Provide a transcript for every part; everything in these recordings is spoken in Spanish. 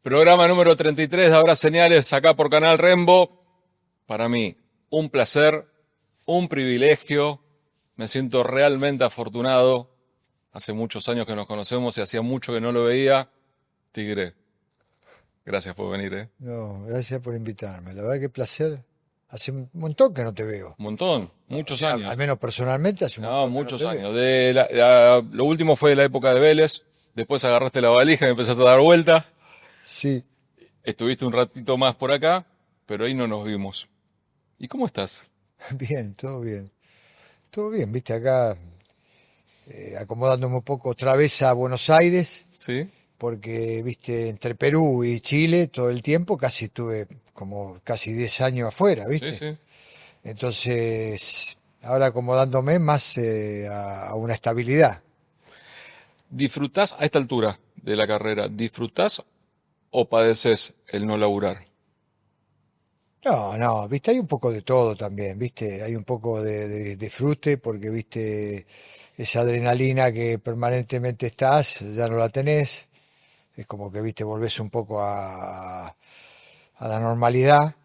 Programa número 33 de Habrá Señales acá por Canal Rembo. Para mí, un placer, un privilegio. Me siento realmente afortunado. Hace muchos años que nos conocemos y hacía mucho que no lo veía. Tigre, gracias por venir, ¿eh? No, gracias por invitarme. La verdad que placer. Hace un montón que no te veo. Un montón, O muchos sea, al años. menos personalmente hace un No, montón que no muchos te veo. años. Lo último fue de la época de Vélez. Después agarraste la valija y empezaste a dar vuelta. Sí, Estuviste un ratito más por acá, pero ahí no nos vimos. ¿Y cómo estás? bien, todo bien. Todo bien, viste, acá acomodándome un poco otra vez a Buenos Aires, ¿Sí? porque, viste, entre Perú y Chile todo el tiempo, casi estuve como casi 10 años afuera, Sí, viste. sí. Entonces, ahora acomodándome más a una estabilidad. ¿Disfrutás a esta altura de la carrera? ¿Disfrutás o padeces el no laburar? No, no, viste, hay un poco de todo también, viste, hay un poco de disfrute porque, viste, esa adrenalina que permanentemente estás, ya no la tenés, es como que, viste, volvés un poco a la normalidad,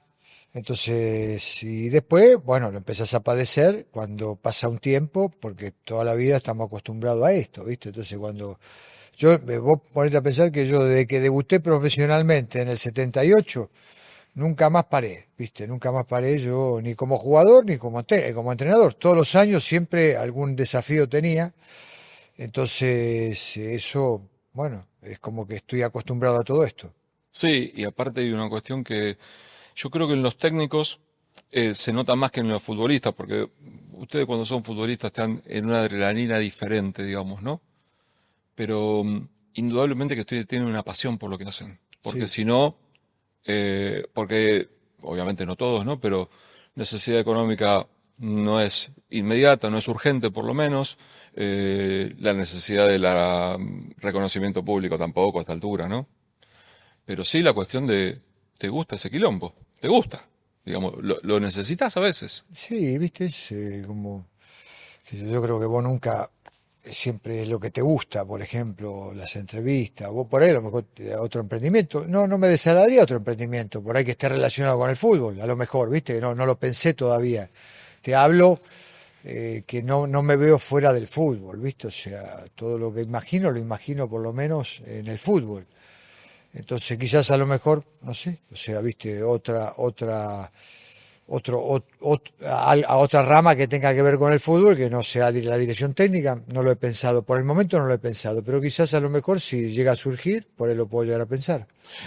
entonces, y después, bueno, lo empezás a padecer cuando pasa un tiempo, porque toda la vida estamos acostumbrados a esto, viste, entonces vos ponete a pensar que yo desde que debuté profesionalmente en el 78, nunca más paré, ¿viste? Nunca más paré yo ni como jugador ni como entrenador. Todos los años siempre algún desafío tenía. Entonces, eso, bueno, es como que estoy acostumbrado a todo esto. Sí, y aparte hay una cuestión que yo creo que en los técnicos se nota más que en los futbolistas, porque ustedes cuando son futbolistas están en una adrenalina diferente, digamos, ¿no? Pero indudablemente que ustedes tienen una pasión por lo que hacen, porque Sí, si no, porque obviamente no todos, ¿no? Pero necesidad económica no es inmediata, no es urgente por lo menos, la necesidad del reconocimiento público tampoco a esta altura, ¿no? Pero sí la cuestión de, ¿te gusta ese quilombo? ¿Te gusta? Digamos, lo necesitas a veces. sí, viste, es como, que yo creo que vos nunca, siempre es lo que te gusta, por ejemplo, las entrevistas, vos por ahí a lo mejor otro emprendimiento, no me desagradaría otro emprendimiento, por ahí que esté relacionado con el fútbol, a lo mejor, viste, no lo pensé todavía. Te hablo que no me veo fuera del fútbol, ¿viste? O sea, todo lo que imagino, lo imagino por lo menos en el fútbol. Entonces, quizás a lo mejor, no sé, o sea, ¿viste? A otra rama que tenga que ver con el fútbol, que no sea la dirección técnica, no lo he pensado. Por el momento no lo he pensado, pero quizás a lo mejor si llega a surgir, por ahí lo puedo llegar a pensar.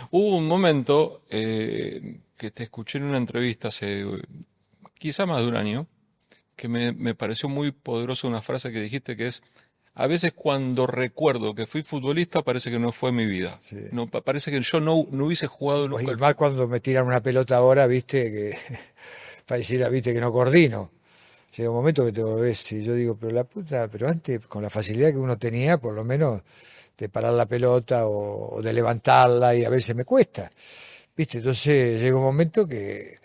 Hubo un momento que te escuché en una entrevista hace quizá más de un año, que me pareció muy poderosa una frase que dijiste que es, a veces cuando recuerdo que fui futbolista parece que no fue mi vida. Sí. No, parece que yo no hubiese jugado nunca Y al más fútbol. cuando me tiran una pelota ahora, ¿viste? Que pareciera, ¿viste? Que no coordino. Llega un momento que te volvés y yo digo, pero la puta, pero antes con la facilidad que uno tenía, por lo menos de parar la pelota o de levantarla y a veces me cuesta, ¿viste? Entonces llega un momento que...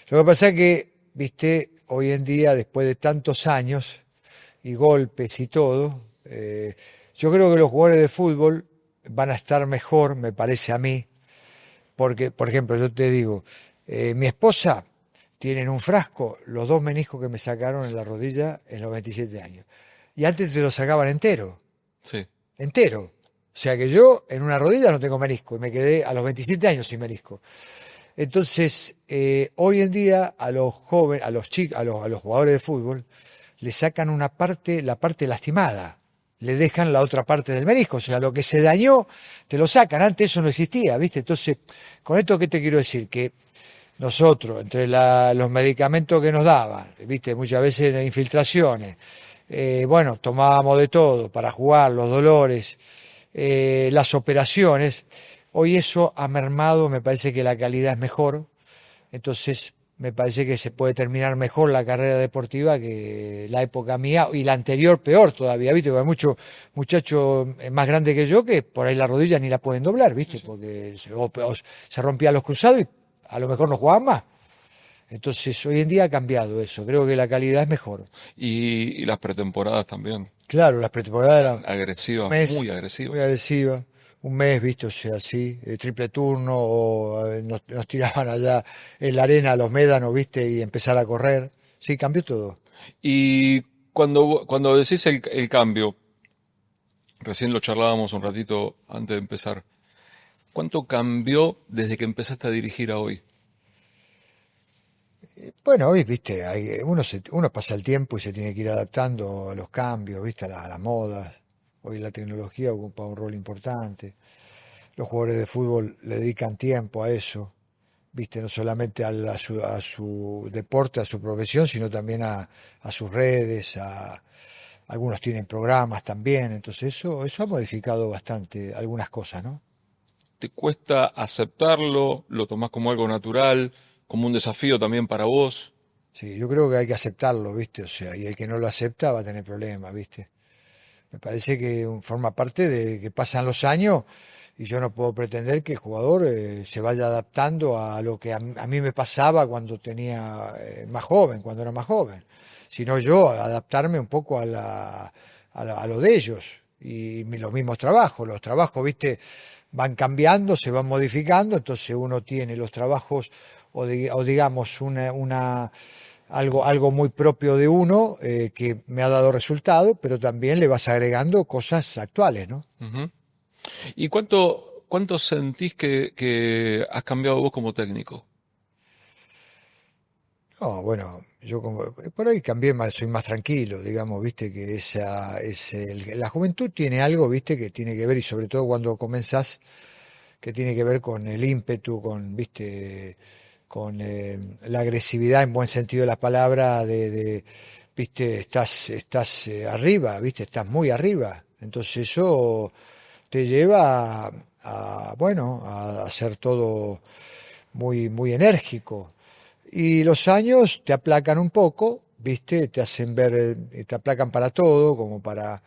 Lo que pasa es que, ¿viste? Hoy en día, después de tantos años y golpes y todo, yo creo que los jugadores de fútbol van a estar mejor, me parece a mí, porque, por ejemplo, yo te digo, mi esposa tiene en un frasco los dos meniscos que me sacaron en la rodilla en los 27 años. Y antes te lo sacaban entero, Sí. entero. O sea que yo en una rodilla no tengo menisco y me quedé a los 27 años sin menisco. Entonces, hoy en día a los jóvenes, a los chicos, a los jugadores de fútbol, le sacan una parte, la parte lastimada, le dejan la otra parte del menisco, o sea, lo que se dañó, te lo sacan, antes eso no existía, ¿viste? Entonces, con esto, ¿qué te quiero decir? Que nosotros, entre los medicamentos que nos daban, ¿viste? Muchas veces infiltraciones, bueno, tomábamos de todo para jugar, los dolores, las operaciones, hoy eso ha mermado, me parece que la calidad es mejor, entonces me parece que se puede terminar mejor la carrera deportiva que la época mía y la anterior peor todavía, ¿viste? Porque hay muchos muchachos más grandes que yo que por ahí la rodilla ni la pueden doblar, Sí, ¿viste? sí. Porque o se rompían los cruzados y a lo mejor no jugaban más. Entonces hoy en día ha cambiado eso, creo que la calidad es mejor. Y las pretemporadas también, Claro, las pretemporadas eran agresivas, mes, muy muy agresivas. agresiva, un mes, viste, o sea, así, triple turno, o nos tiraban allá en la arena a los médanos, viste, y empezar a correr. Sí, cambió todo. Y cuando decís el cambio, recién lo charlábamos un ratito antes de empezar, ¿cuánto cambió desde que empezaste a dirigir a hoy? Bueno, hoy, viste, uno pasa el tiempo y se tiene que ir adaptando a los cambios, viste, a las modas. Hoy la tecnología ocupa un rol importante. Los jugadores de fútbol le dedican tiempo a eso, viste, no solamente a su deporte, a su profesión, sino también a sus redes, algunos tienen programas también, entonces eso ha modificado bastante algunas cosas, ¿no? ¿Te cuesta aceptarlo? ¿Lo tomás como algo natural? ¿Como un desafío también para vos? Sí, yo creo que hay que aceptarlo, viste, o sea, y el que no lo acepta va a tener problemas, viste. Me parece que forma parte de que pasan los años y yo no puedo pretender que el jugador se vaya adaptando a lo que a mí me pasaba cuando tenía más joven, cuando era más joven, sino yo adaptarme un poco a lo de ellos y los mismos trabajos. Los trabajos, viste, van cambiando, se van modificando, entonces uno tiene los trabajos o digamos algo muy propio de uno que me ha dado resultado, pero también le vas agregando cosas actuales, ¿no? Ujú. ¿Y cuánto sentís que has cambiado vos como técnico? No, bueno, yo por ahí cambié más, soy más tranquilo, digamos, viste que la juventud tiene algo, viste, que tiene que ver, y sobre todo cuando comenzás, que tiene que ver con el ímpetu, viste, con la agresividad en buen sentido de la palabra, viste, estás arriba, viste, estás muy arriba. Entonces eso te lleva bueno, a hacer todo muy enérgico. Y los años te aplacan un poco, ¿viste? Te hacen ver, te aplacan para todo, como para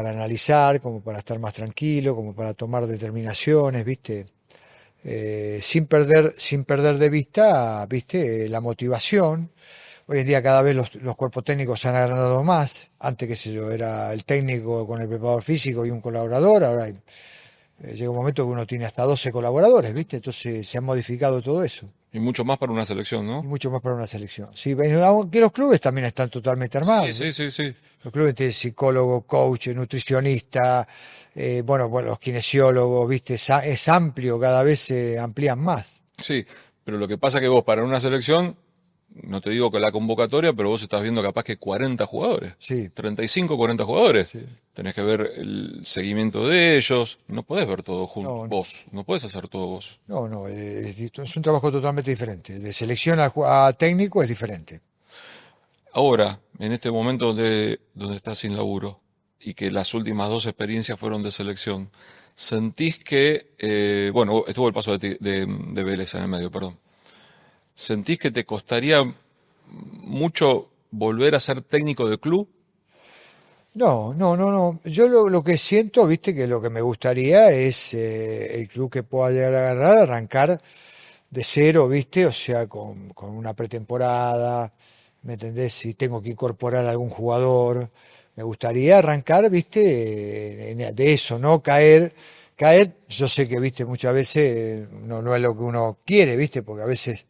analizar, como para estar más tranquilo, como para tomar determinaciones, ¿viste? Sin perder de vista, ¿viste? La motivación. Hoy en día cada vez los cuerpos técnicos se han agrandado más. Antes, qué sé yo, era el técnico con el preparador físico y un colaborador. Ahora llega un momento que uno tiene hasta 12 colaboradores, ¿viste? Entonces se ha modificado todo eso. Y mucho más para una selección, Y ¿no? mucho más para una selección. Sí, aunque los clubes también están totalmente Sí, armados, sí, ¿viste? sí, sí. Los clubes tienen psicólogo, coach, nutricionista, bueno, los kinesiólogos, ¿viste? Es amplio, cada vez se amplían más. Sí, pero lo que pasa es que vos para una selección, no te digo que la convocatoria, pero vos estás viendo capaz que 40 jugadores, Sí, 35, 40 jugadores. sí. Tenés que ver el seguimiento de ellos, no podés ver todo junto, No, vos, no podés hacer todo vos. no, es un trabajo totalmente diferente. De selección a técnico es diferente. Ahora, en este momento donde estás sin laburo y que las últimas dos experiencias fueron de selección, sentís que, bueno, estuvo el paso de Vélez en el medio, perdón. ¿Sentís que te costaría mucho volver a ser técnico de club? No. Yo lo que siento, viste, que lo que me gustaría es el club que pueda llegar a agarrar, arrancar de cero, viste, o sea, con una pretemporada, ¿me entendés? Si tengo que incorporar a algún jugador, me gustaría arrancar, viste, de eso, ¿no? Caer, yo sé que, viste, muchas veces no es lo que uno quiere, viste, porque a veces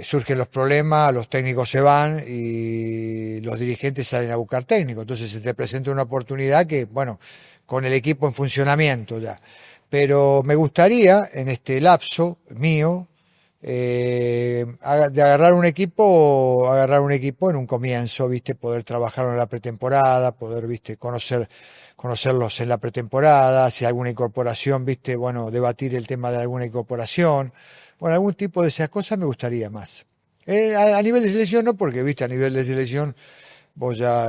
surgen los problemas, los técnicos se van y los dirigentes salen a buscar técnicos. Entonces se te presenta una oportunidad que, bueno, con el equipo en funcionamiento ya. Pero me gustaría, en este lapso mío, de agarrar un equipo en un comienzo, viste, poder trabajarlo en la pretemporada, poder, viste, conocerlos en la pretemporada, si hay alguna incorporación, viste, bueno, debatir el tema de alguna incorporación. Bueno, algún tipo de esas cosas me gustaría más. A nivel de selección no, porque, viste, a nivel de selección vos ya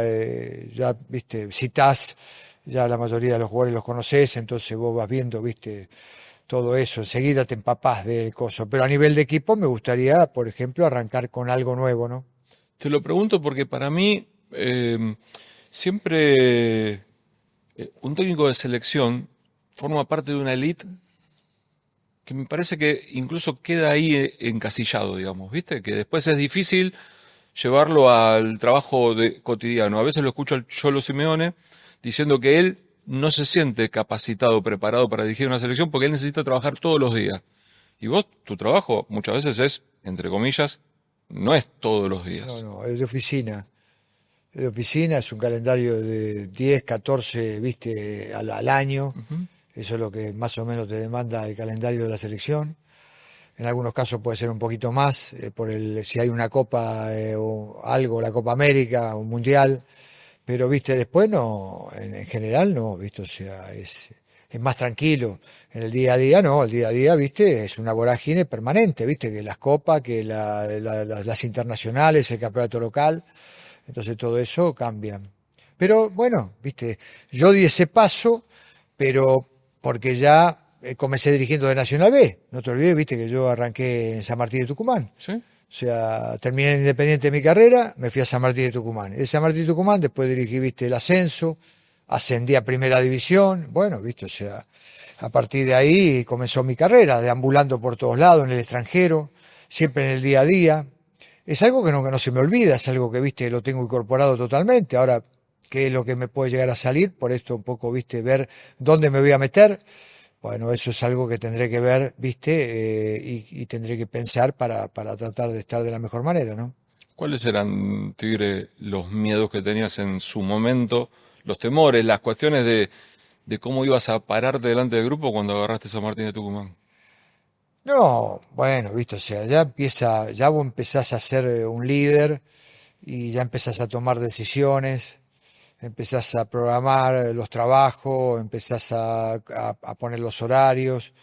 viste, citás, ya la mayoría de los jugadores los conocés, entonces vos vas viendo, viste, todo eso, enseguida te empapás del coso. Pero a nivel de equipo me gustaría, por ejemplo, arrancar con algo nuevo, ¿no? Te lo pregunto porque para mí siempre un técnico de selección forma parte de una elite que me parece que incluso queda ahí encasillado, digamos, ¿viste? Que después es difícil llevarlo al trabajo cotidiano. A veces lo escucho al Cholo Simeone diciendo que él no se siente capacitado, preparado para dirigir una selección porque él necesita trabajar todos los días. Y vos, tu trabajo muchas veces es, entre comillas, no es todos los No, días. no, es de oficina. Es de oficina, es un calendario de 10, 14, viste, al año. Ujú. Eso es lo que más o menos te demanda el calendario de la selección. En algunos casos puede ser un poquito más, si hay una copa o algo, la Copa América, un mundial, pero viste, después no, en general no, viste, o sea, es más tranquilo. En el día a día no, el día a día, viste, es una vorágine permanente, viste, que las copas, que las internacionales, el campeonato local, entonces todo eso cambia. Pero bueno, viste, yo di ese paso, pero porque ya comencé dirigiendo de Nacional B. No te olvides, viste, que yo arranqué en San Martín de Tucumán. ¿Sí? O sea, terminé en Independiente mi carrera, me fui a San Martín de Tucumán. De San Martín de Tucumán después dirigí, viste, el ascenso, ascendí a Primera División, bueno, viste, o sea, a partir de ahí comenzó mi carrera, deambulando por todos lados, en el extranjero, siempre en el día a día. Es algo que no se me olvida, es algo que, viste, lo tengo incorporado totalmente. Ahora, ¿qué es lo que me puede llegar a salir? Por esto un poco, viste, ver dónde me voy a meter. Bueno, eso es algo que tendré que ver, viste, y tendré que pensar para tratar de estar de la mejor manera, ¿no? ¿Cuáles eran, Tigre, los miedos que tenías en su momento, los temores, las cuestiones de cómo ibas a pararte delante del grupo cuando agarraste San Martín de Tucumán? No, bueno, viste, o sea, ya vos empezás a ser un líder y ya empezás a tomar decisiones, empezás a programar los trabajos, empezás a poner los horarios,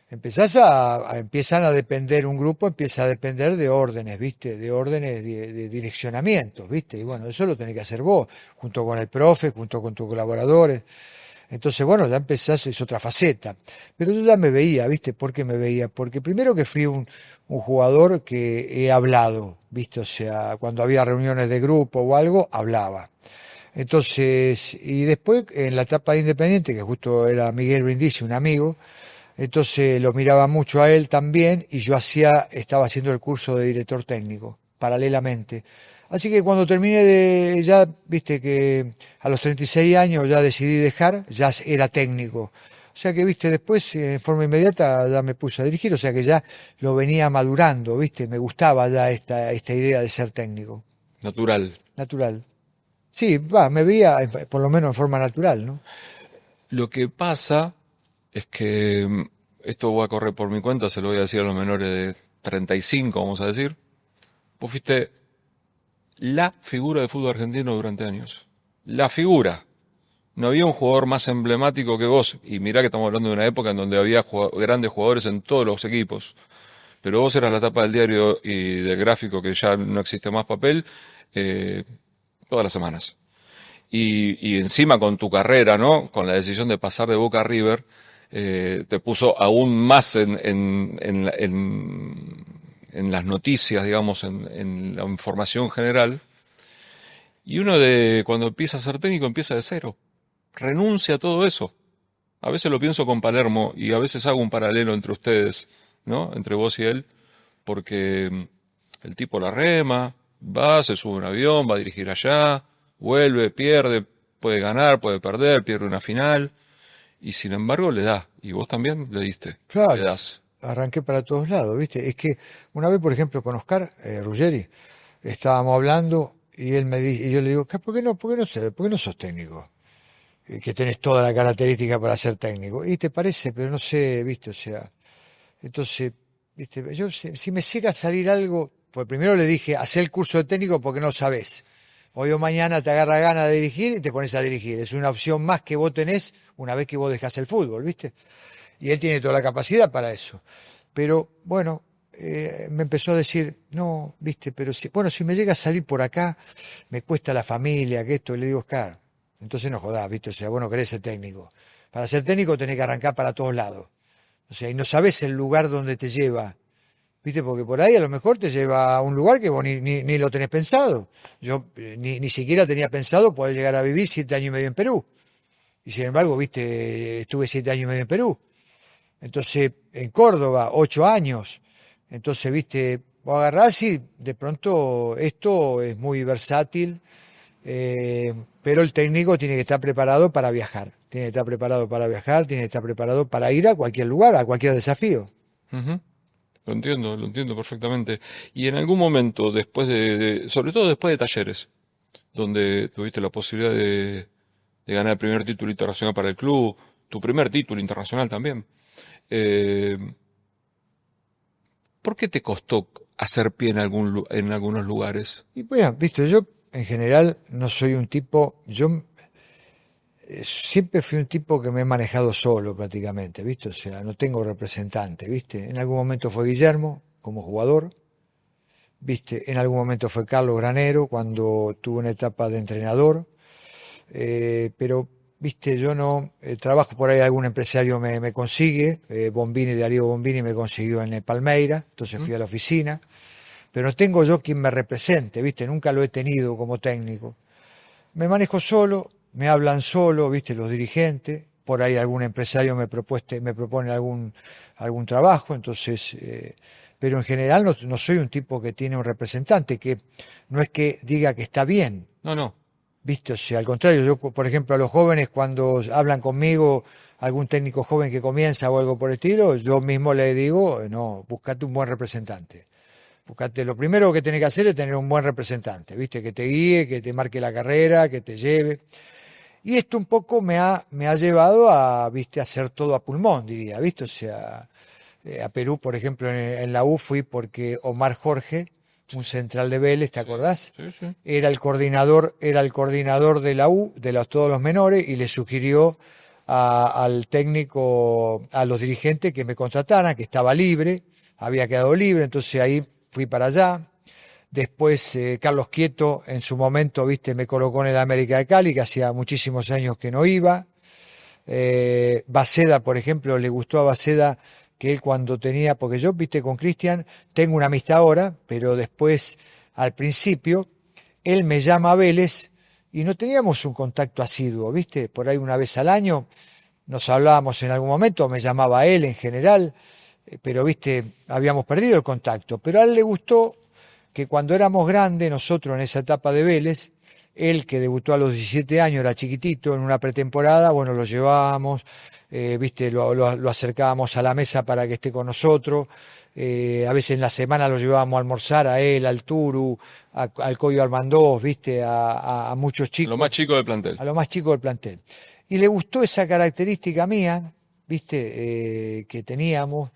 empiezan a depender, un grupo empieza a depender de órdenes, ¿viste? De órdenes de direccionamientos, ¿viste? Y bueno, eso lo tenés que hacer vos, junto con el profe, junto con tus colaboradores. Entonces, bueno, ya empezás, es otra faceta. Pero yo ya me veía, ¿viste? ¿Por qué me veía? Porque primero que fui un jugador que he hablado, ¿viste? O sea, cuando había reuniones de grupo o algo, hablaba. Entonces, y después en la etapa de Independiente, que justo era Miguel Brindisi, un amigo, entonces lo miraba mucho a él también y yo estaba haciendo el curso de director técnico, paralelamente. Así que cuando terminé ya viste que a los 36 años ya decidí dejar, ya era técnico. O sea que, viste, después en forma inmediata ya me puse a dirigir, o sea que ya lo venía madurando, viste, me gustaba ya esta idea de ser técnico, Natural. natural. Sí, va, me veía por lo menos en forma natural, ¿no? Lo que pasa es que esto va a correr por mi cuenta, se lo voy a decir a los menores de 35, vamos a decir. Vos fuiste la figura de fútbol argentino durante años. La figura. No había un jugador más emblemático que vos. Y mirá que estamos hablando de una época en donde había grandes jugadores en todos los equipos. Pero vos eras la tapa del diario y del gráfico, que ya no existe más papel, eh, todas las semanas. Y encima con tu carrera, ¿no? Con la decisión de pasar de Boca a River, te puso aún más en las noticias, digamos, en la información general. Y uno cuando empieza a ser técnico empieza de cero. Renuncia a todo eso. A veces lo pienso con Palermo y a veces hago un paralelo entre ustedes, ¿no? Entre vos y él, porque el tipo la rema, va, se sube a un avión, va a dirigir allá, vuelve, pierde, puede ganar, puede perder, pierde una final, y sin embargo le da. Y vos también le diste, le Claro, das. arranqué para todos lados, ¿viste? Es que una vez, por ejemplo, con Oscar Ruggeri, estábamos hablando y él y yo le digo, por qué no sos técnico? Que tenés toda la característica para ser técnico. Y te parece, pero no sé, ¿viste? O sea, entonces, ¿viste? Yo, si me llega a salir algo, pues primero le dije, hacé el curso de técnico porque no sabés. Hoy o mañana te agarra ganas de dirigir y te pones a dirigir. Es una opción más que vos tenés una vez que vos dejás el fútbol, ¿viste? Y él tiene toda la capacidad para eso. Pero bueno, me empezó a decir, no, viste, pero si, bueno, si me llega a salir por acá, me cuesta la familia, que esto, y le digo, Oscar, entonces no jodás, viste, o sea, vos no querés ser técnico. Para ser técnico tenés que arrancar para todos lados. O sea, y no sabés el lugar donde te lleva, viste, porque por ahí a lo mejor te lleva a un lugar que vos ni lo tenés pensado. Yo ni siquiera tenía pensado poder llegar a vivir 7 años y medio en Perú. Y sin embargo, viste, estuve 7 años y medio en Perú. Entonces, en Córdoba, 8 años. Entonces, viste, vos agarrás y de pronto esto es muy versátil, Pero el técnico tiene que estar preparado para viajar, tiene que estar preparado para viajar, tiene que estar preparado para ir a cualquier lugar, a cualquier desafío. Ujú. Lo entiendo perfectamente. Y en algún momento, después sobre todo después de Talleres, donde tuviste la posibilidad de ganar el primer título internacional para el club, tu primer título internacional también, eh, ¿por qué te costó hacer pie en en algunos lugares? Y bueno, viste, yo en general no soy un tipo, yo siempre fui un tipo que me he manejado solo prácticamente, ¿viste? O sea, no tengo representante, ¿viste? En algún momento fue Guillermo como jugador, ¿viste? En algún momento fue Carlos Granero cuando tuvo una etapa de entrenador, pero, ¿viste? Yo no trabajo por ahí, algún empresario me consigue, Bombini, Darío Bombini me consiguió en el Palmeira, entonces ¿Mm? fui a la oficina, pero no tengo yo quien me represente, ¿viste? Nunca lo he tenido como técnico. Me manejo solo, me hablan solo, viste, los dirigentes, por ahí algún empresario me propone algún trabajo, entonces, pero en general no soy un tipo que tiene un representante, que no es que diga que está bien, No, no. viste, o sea, al contrario, yo, por ejemplo, a los jóvenes cuando hablan conmigo, algún técnico joven que comienza o algo por el estilo, yo mismo le digo, no, buscate un buen representante. Buscate, lo primero que tenés que hacer es tener un buen representante, ¿viste? Que te guíe, que te marque la carrera, que te lleve. Y esto un poco me ha llevado a, ¿viste? A hacer todo a pulmón, diría, ¿viste? O sea, a Perú, por ejemplo, en la U fui porque Omar Jorge, un central de Vélez, ¿te Sí, acordás? sí, sí. Era el coordinador de la U, todos los menores, y le sugirió al técnico, a los dirigentes que me contrataran, que estaba libre, había quedado libre, entonces ahí fui para allá. Después Carlos Quieto en su momento, viste, me colocó en el América de Cali, que hacía muchísimos años que no iba. Baceda, por ejemplo, le gustó a Baceda que él cuando tenía, porque yo, viste, con Cristian tengo una amistad ahora, pero después, al principio, él me llama a Vélez y no teníamos un contacto asiduo, viste, por ahí una vez al año nos hablábamos en algún momento, me llamaba a él en general, pero viste, habíamos perdido el contacto. Pero a él le gustó que cuando éramos grandes, nosotros en esa etapa de Vélez, él que debutó a los 17 años, era chiquitito, en una pretemporada, bueno, lo llevábamos, viste, lo acercábamos a la mesa para que esté con nosotros. A veces en la semana lo llevábamos a almorzar a él, al Turu, al Coyo Armandós, viste, a muchos Lo más chicos, chico del plantel. a lo más chicos del plantel. Y le gustó esa característica mía, viste, que teníamos.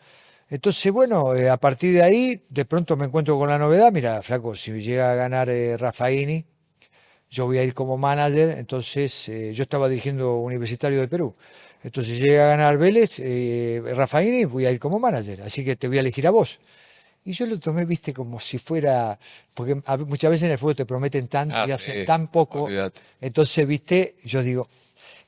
Entonces, bueno, a partir de ahí, de pronto me encuentro con la novedad, mira, flaco, si llega a ganar Raffaini, yo voy a ir como manager, entonces yo estaba dirigiendo Universitario del Perú. Entonces llega a ganar Vélez, Raffaini, voy a ir como manager, así que te voy a elegir a vos. Y yo lo tomé, viste, como si fuera, porque muchas veces en el fútbol te prometen tanto Ah, y hacen sí, tan poco, olvídate. entonces, viste, yo digo,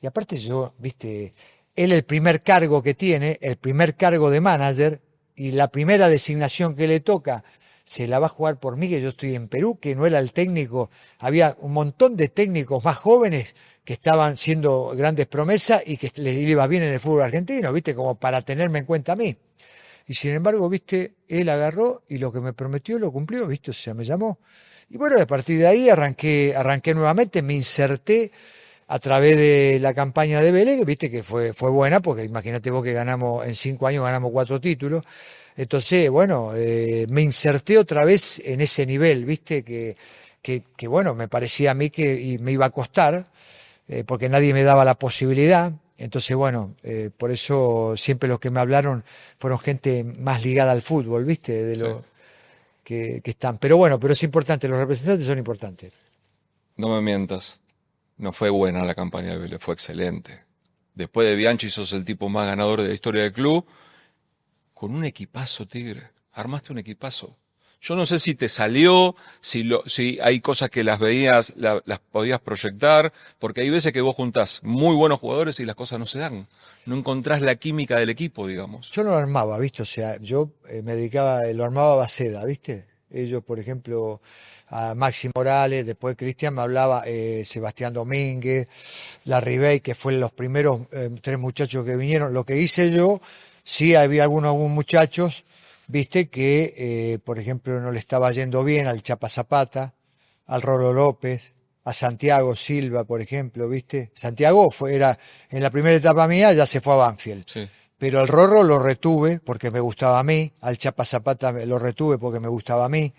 y aparte yo, viste, él el primer cargo que tiene, el primer cargo de manager y la primera designación que le toca, se la va a jugar por mí, que yo estoy en Perú, que no era el técnico, había un montón de técnicos más jóvenes que estaban siendo grandes promesas y que les iba bien en el fútbol argentino, viste, como para tenerme en cuenta a mí. Y sin embargo, viste, él agarró y lo que me prometió lo cumplió, viste, o sea, me llamó. Y bueno, a partir de ahí arranqué nuevamente, me inserté a través de la campaña de Vélez, que viste que fue buena, porque imagínate vos que ganamos, en 5 años ganamos 4 títulos. Entonces, bueno, me inserté otra vez en ese nivel, viste, que bueno, me parecía a mí que me iba a costar, porque nadie me daba la posibilidad. Entonces, bueno, por eso siempre los que me hablaron fueron gente más ligada al fútbol, ¿viste? De Sí. lo que están. Pero bueno, pero es importante, los representantes son importantes. No me mientas. No fue buena la campaña de Vélez, fue excelente. Después de Bianchi sos el tipo más ganador de la historia del club, con un equipazo, Tigre. Armaste un equipazo. Yo no sé si te salió, si hay cosas que las veías, las podías proyectar, porque hay veces que vos juntás muy buenos jugadores y las cosas no se dan. No encontrás la química del equipo, digamos. Yo no lo armaba, ¿viste? O sea, yo me dedicaba, lo armaba Baceda, ¿viste? Ellos, por ejemplo, a Maxi Morales, después Cristian me hablaba Sebastián Domínguez, la Ribey, que fueron los primeros 3 muchachos que vinieron. Lo que hice yo, sí había algunos muchachos, ¿viste? Que, por ejemplo, no le estaba yendo bien al Chapa Zapata, al Rolo López, a Santiago Silva, por ejemplo, ¿viste? Santiago era en la primera etapa mía, ya se fue a Banfield. Sí, Pero al Rorro lo retuve porque me gustaba a mí, al Chapa Zapata lo retuve porque me gustaba a mí.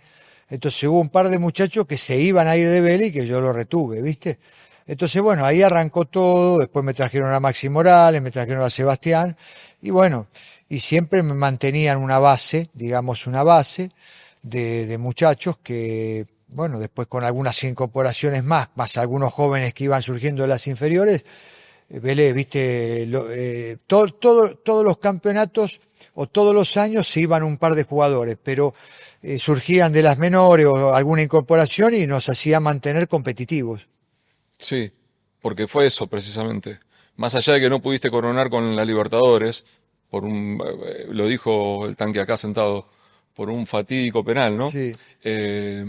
Entonces hubo un par de muchachos que se iban a ir de Vélez y que yo lo retuve, ¿viste? Entonces, bueno, ahí arrancó todo, después me trajeron a Maxi Morales, me trajeron a Sebastián, y bueno, y siempre me mantenían una base, digamos una base de muchachos que, bueno, después con algunas incorporaciones más algunos jóvenes que iban surgiendo de las inferiores, Vélez, viste, todos los campeonatos o todos los años se iban un par de jugadores, pero surgían de las menores o alguna incorporación y nos hacía mantener competitivos. sí, porque fue eso precisamente. Más allá de que no pudiste coronar con la Libertadores, lo dijo el tanque acá sentado, por un fatídico penal, ¿no? Sí, Eh,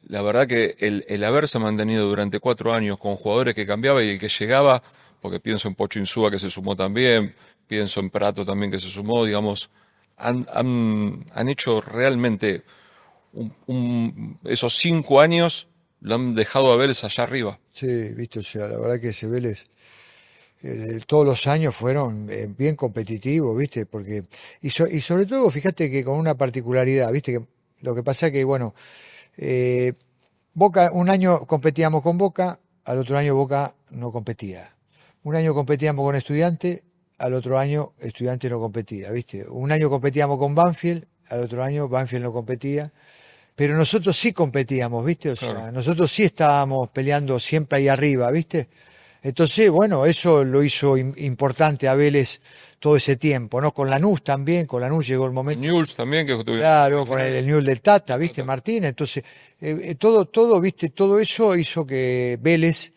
la verdad que el haberse mantenido durante 4 años con jugadores que cambiaba y el que llegaba, porque pienso en Pocho Insúa que se sumó también, pienso en Prato también que se sumó, digamos, han hecho realmente esos 5 años lo han dejado a Vélez allá arriba. sí, viste, o sea, la verdad que ese Vélez todos los años fueron bien competitivos, viste, porque y sobre todo, fíjate que con una particularidad, viste, que lo que pasa que, bueno, eh, Boca, un año competíamos con Boca, al otro año Boca no competía. Un año competíamos con Estudiante, al otro año Estudiante no competía, ¿viste? Un año competíamos con Banfield, al otro año Banfield no competía. Pero nosotros sí competíamos, ¿viste? O Claro. sea, nosotros sí estábamos peleando siempre ahí arriba, ¿viste? Entonces, bueno, eso lo hizo importante a Vélez todo ese tiempo, ¿no? Con Lanús también, con Lanús llegó el Con momento. Newell's también, que tuvieron Claro, con final. el Newell del Tata, ¿viste? Tata. Martín. Entonces, todo, ¿viste? Todo eso hizo que Vélez,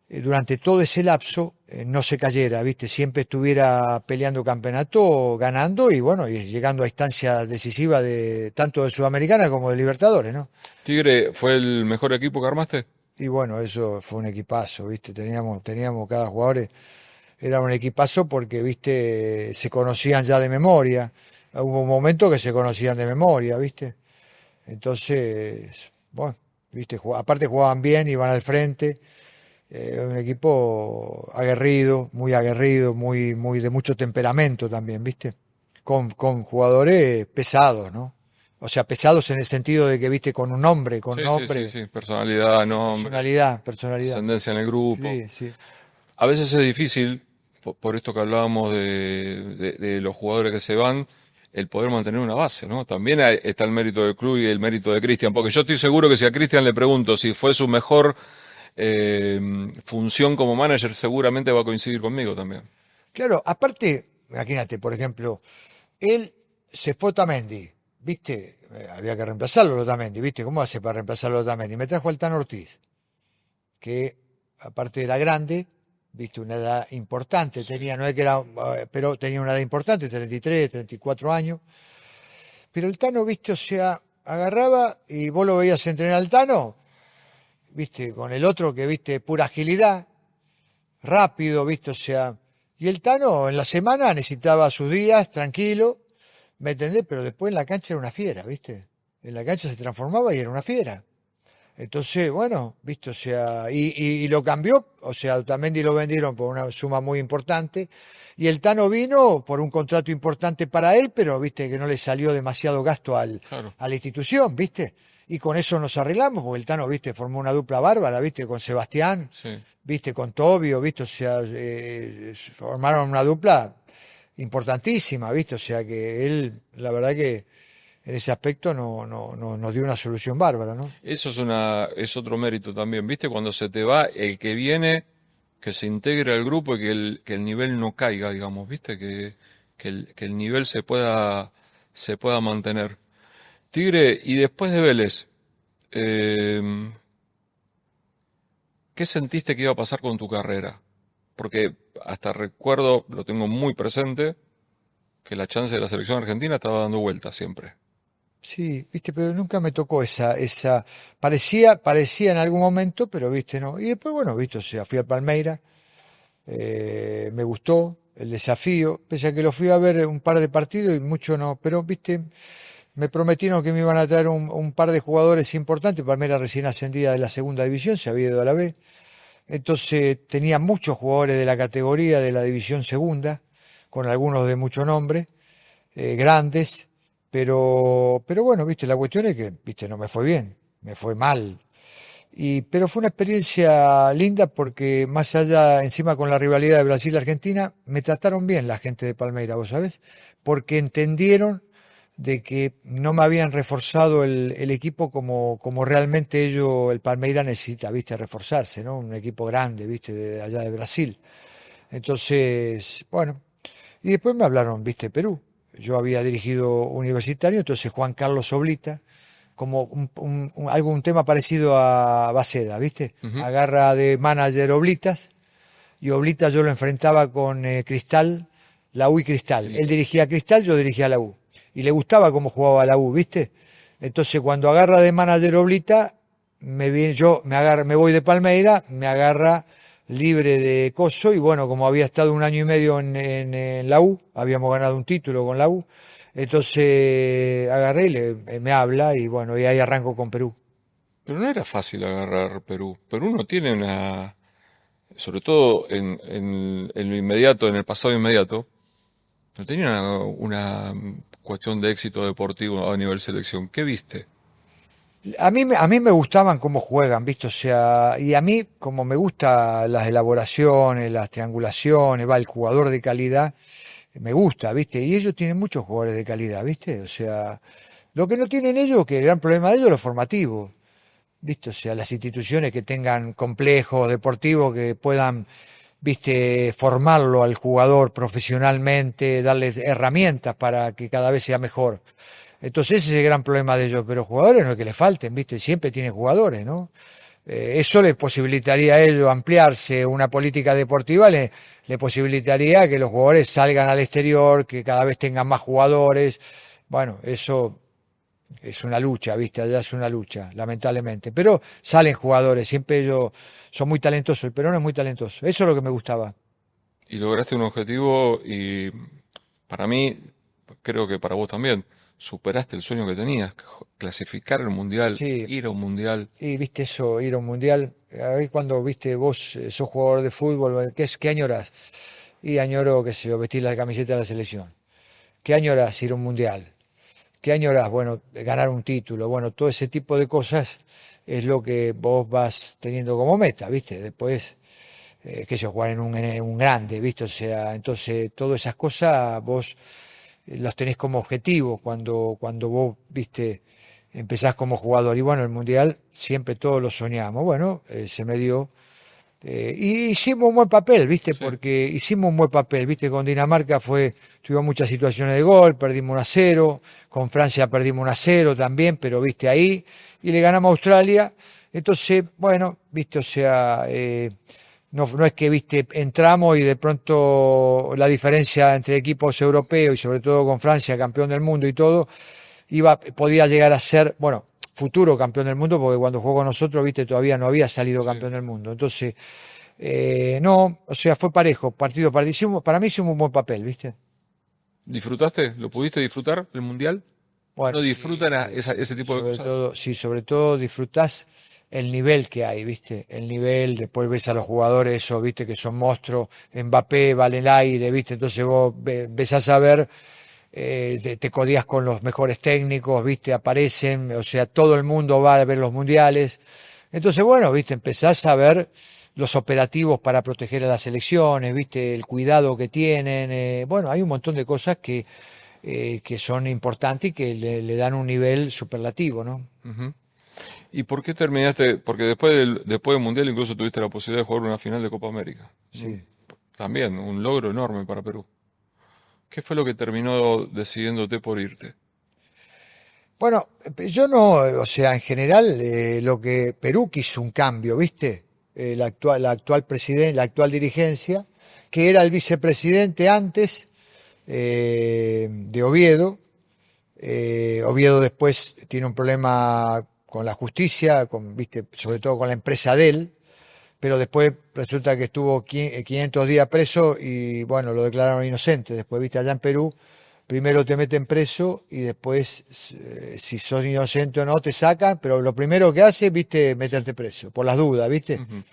durante todo ese lapso, no se cayera, ¿viste? Siempre estuviera peleando campeonato, ganando y, bueno, y llegando a instancias decisivas de tanto de Sudamericana como de Libertadores, ¿no? Tigre, ¿fue el mejor equipo que armaste? Y bueno, eso fue un equipazo, ¿viste? Teníamos cada jugador, era un equipazo porque, ¿viste? Se conocían ya de memoria. Hubo un momento que se conocían de memoria, ¿viste? Entonces, bueno, ¿viste? Aparte jugaban bien, iban al frente. Un equipo aguerrido, muy de mucho temperamento también, ¿viste? Con jugadores pesados, ¿no? O sea, pesados en el sentido de que, ¿viste? Con Sí, sí, sí, nombre, sí. Personalidad, nombre, personalidad. ascendencia en el grupo. Sí, sí. A veces es difícil, por esto que hablábamos de los jugadores que se van, el poder mantener una base, ¿no? También está el mérito del club y el mérito de Cristian, porque yo estoy seguro que si a Cristian le pregunto si fue su mejor eh, función como manager, seguramente va a coincidir conmigo también. Claro, aparte, imagínate, por ejemplo, él se fue Otamendi, ¿viste? Había que reemplazarlo a Otamendi, ¿viste? ¿Cómo hace para reemplazarlo a Otamendi? Me trajo al Tano Ortiz, que aparte era grande, ¿viste? Una edad importante, Sí, tenía, no es que era, pero tenía una edad importante, 33, 34 años. Pero el Tano, ¿viste? O sea, agarraba y vos lo veías entrenar al Tano, ¿viste? Con el otro que, ¿viste? Pura agilidad, rápido, ¿viste? O sea, y el Tano en la semana necesitaba sus días, tranquilo, ¿me entendés? Pero después en la cancha era una fiera, ¿viste? En la cancha se transformaba y era una fiera. Entonces, bueno, ¿viste? O sea, y lo cambió, o sea, a Otamendi lo vendieron por una suma muy importante, y el Tano vino por un contrato importante para él, pero, ¿viste? Que no le salió demasiado gasto claro, a la institución, ¿viste? Y con eso nos arreglamos, porque el Tano, ¿viste? Formó una dupla bárbara, ¿viste? Con Sebastián, sí. ¿viste? Con Tobio, ¿viste? O sea, formaron una dupla importantísima, ¿viste? O sea que él, la verdad que en ese aspecto nos dio una solución bárbara, ¿no? Eso es otro mérito también, ¿viste? Cuando se te va el que viene, que se integre al grupo y que el nivel no caiga, digamos, ¿viste? Que el nivel se pueda mantener. Tigre, y después de Vélez, eh, ¿qué sentiste que iba a pasar con tu carrera? Porque hasta recuerdo, lo tengo muy presente, que la chance de la selección argentina estaba dando vueltas siempre. Sí, viste, pero nunca me tocó parecía en algún momento, pero viste, no. Y después, bueno, viste, o sea, fui al Palmeira, me gustó el desafío, pese a que lo fui a ver un par de partidos y mucho no, pero viste, Me prometieron que me iban a traer un par de jugadores importantes. Palmeiras recién ascendida de la segunda división, se había ido a la B. Entonces tenía muchos jugadores de la categoría de la división segunda, con algunos de mucho nombre, grandes, pero bueno, viste, la cuestión es que, viste, no me fue bien, me fue mal. Pero fue una experiencia linda porque más allá, encima con la rivalidad de Brasil y Argentina, me trataron bien la gente de Palmeiras, ¿vos sabés? Porque entendieron de que no me habían reforzado el equipo como realmente el Palmeiras necesita, viste, reforzarse, ¿no? Un equipo grande, viste, de allá de Brasil. Entonces, bueno, y después me hablaron, viste, Perú. Yo había dirigido Universitario, entonces Juan Carlos Oblita, como algún tema parecido a Baceda, ¿viste? Ujú. Agarra de manager Oblitas, y Oblita yo lo enfrentaba con Cristal, la U y Cristal. Él dirigía a Cristal, yo dirigía a la U. Y le gustaba cómo jugaba la U, ¿viste? Entonces cuando agarra de manager Oblita, me voy de Palmeira, me agarra libre de coso, y bueno, como había estado un año y medio en la U, habíamos ganado un título con la U, entonces agarré y me habla, y bueno, y ahí arranco con Perú. Pero no era fácil agarrar Perú. Perú no tiene una, sobre todo en lo inmediato, en el pasado inmediato, no tenía una cuestión de éxito deportivo a nivel selección. ¿Qué viste? A mí me gustaban cómo juegan, ¿viste? O sea, y a mí, como me gustan las elaboraciones, las triangulaciones, va, el jugador de calidad, me gusta, ¿viste? Y ellos tienen muchos jugadores de calidad, ¿viste? O sea, lo que no tienen ellos, que el gran problema de ellos es lo formativo, ¿viste? O sea, las instituciones que tengan complejos deportivos que puedan, ¿viste? Formarlo al jugador profesionalmente, darle herramientas para que cada vez sea mejor. Entonces ese es el gran problema de ellos, pero jugadores no es que les falten, ¿viste? Siempre tienen jugadores, ¿no? Eso les posibilitaría a ellos ampliarse, una política deportiva le posibilitaría que los jugadores salgan al exterior, que cada vez tengan más jugadores. Bueno, eso es una lucha, ¿viste? Allá es una lucha, lamentablemente. Pero salen jugadores, siempre ellos son muy talentosos, el peruano es muy talentoso. Eso es lo que me gustaba. Y lograste un objetivo y para mí, creo que para vos también, superaste el sueño que tenías, clasificar el mundial, Sí, ir a un mundial. y viste eso, ir a un mundial. Ahí cuando viste vos, sos jugador de fútbol, ¿qué añoras? Y añoro, qué sé yo, vestir la camiseta de la selección. ¿Qué añoras? Ir a un mundial. ¿Qué añoras? Bueno, ganar un título. Bueno, todo ese tipo de cosas es lo que vos vas teniendo como meta, ¿viste? Después, qué sé yo, jugar en un grande, ¿viste? O sea, entonces todas esas cosas vos los tenés como objetivo cuando vos, ¿viste? Empezás como jugador. Y bueno, el mundial siempre todos lo soñamos. Bueno, se me dio. Y hicimos un buen papel, ¿viste? Sí. Porque hicimos un buen papel, ¿viste? Con Dinamarca tuvimos muchas situaciones de gol, perdimos 1-0, con Francia perdimos 1-0 también, pero, ¿viste? Ahí, y le ganamos a Australia. Entonces, bueno, ¿viste? O sea, no es que, ¿viste? Entramos y de pronto la diferencia entre equipos europeos y sobre todo con Francia, campeón del mundo y todo, podía llegar a ser, bueno, futuro campeón del mundo, porque cuando jugó con nosotros, viste, todavía no había salido Sí. campeón del mundo. Entonces, no, o sea, fue parejo, partido para para mí hicimos un buen papel, ¿viste? ¿Disfrutaste? ¿Lo pudiste disfrutar el mundial? Bueno, ¿No sí, disfrutan ese tipo de cosas? sí, sobre todo disfrutás el nivel que hay, ¿viste? El nivel, después ves a los jugadores, eso, ¿viste? Que son monstruos, Mbappé, vale el aire, ¿viste? Entonces vos ves a saber, te codías con los mejores técnicos, ¿viste? Aparecen, o sea, todo el mundo va a ver los mundiales. Entonces, bueno, ¿viste? Empezás a ver los operativos para proteger a las elecciones, ¿viste? El cuidado que tienen. Bueno, hay un montón de cosas que son importantes y que le dan un nivel superlativo, ¿no? Ujú. ¿Y por qué terminaste? Porque después del mundial incluso tuviste la posibilidad de jugar una final de Copa América. Sí. También un logro enorme para Perú. ¿Qué fue lo que terminó decidiéndote por irte? Bueno, yo no, o sea, en general, lo que Perú quiso un cambio, ¿viste? La actual presidente, la actual dirigencia, que era el vicepresidente antes de Oviedo. Oviedo después tiene un problema con la justicia, ¿viste? Sobre todo con la empresa de él, pero después resulta que estuvo 500 días preso y bueno, lo declararon inocente. Después, ¿viste? Allá en Perú primero te meten preso y después, si sos inocente o no, te sacan, pero lo primero que hace, viste, meterte preso, por las dudas, viste. Ujú.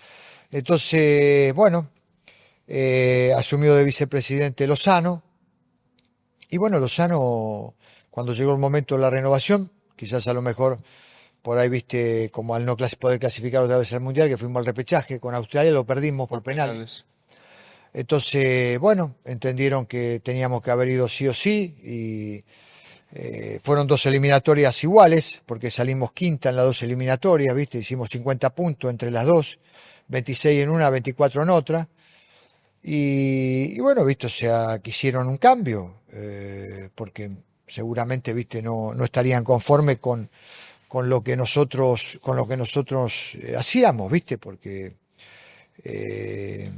Entonces, bueno, asumió de vicepresidente Lozano, y bueno, Lozano, cuando llegó el momento de la renovación, quizás a lo mejor por ahí, viste, como al no poder clasificar otra vez al Mundial, que fuimos al repechaje con Australia, lo perdimos por Por penales. penales. Entonces, bueno, entendieron que teníamos que haber ido sí o sí y fueron dos eliminatorias iguales, porque salimos quinta en las dos eliminatorias, ¿viste? Hicimos 50 puntos entre las dos, 26 en una, 24 en otra. Y bueno, ¿viste? O sea, quisieron un cambio, porque seguramente, ¿viste? No estarían conformes con lo que nosotros hacíamos, ¿viste? Porque eh,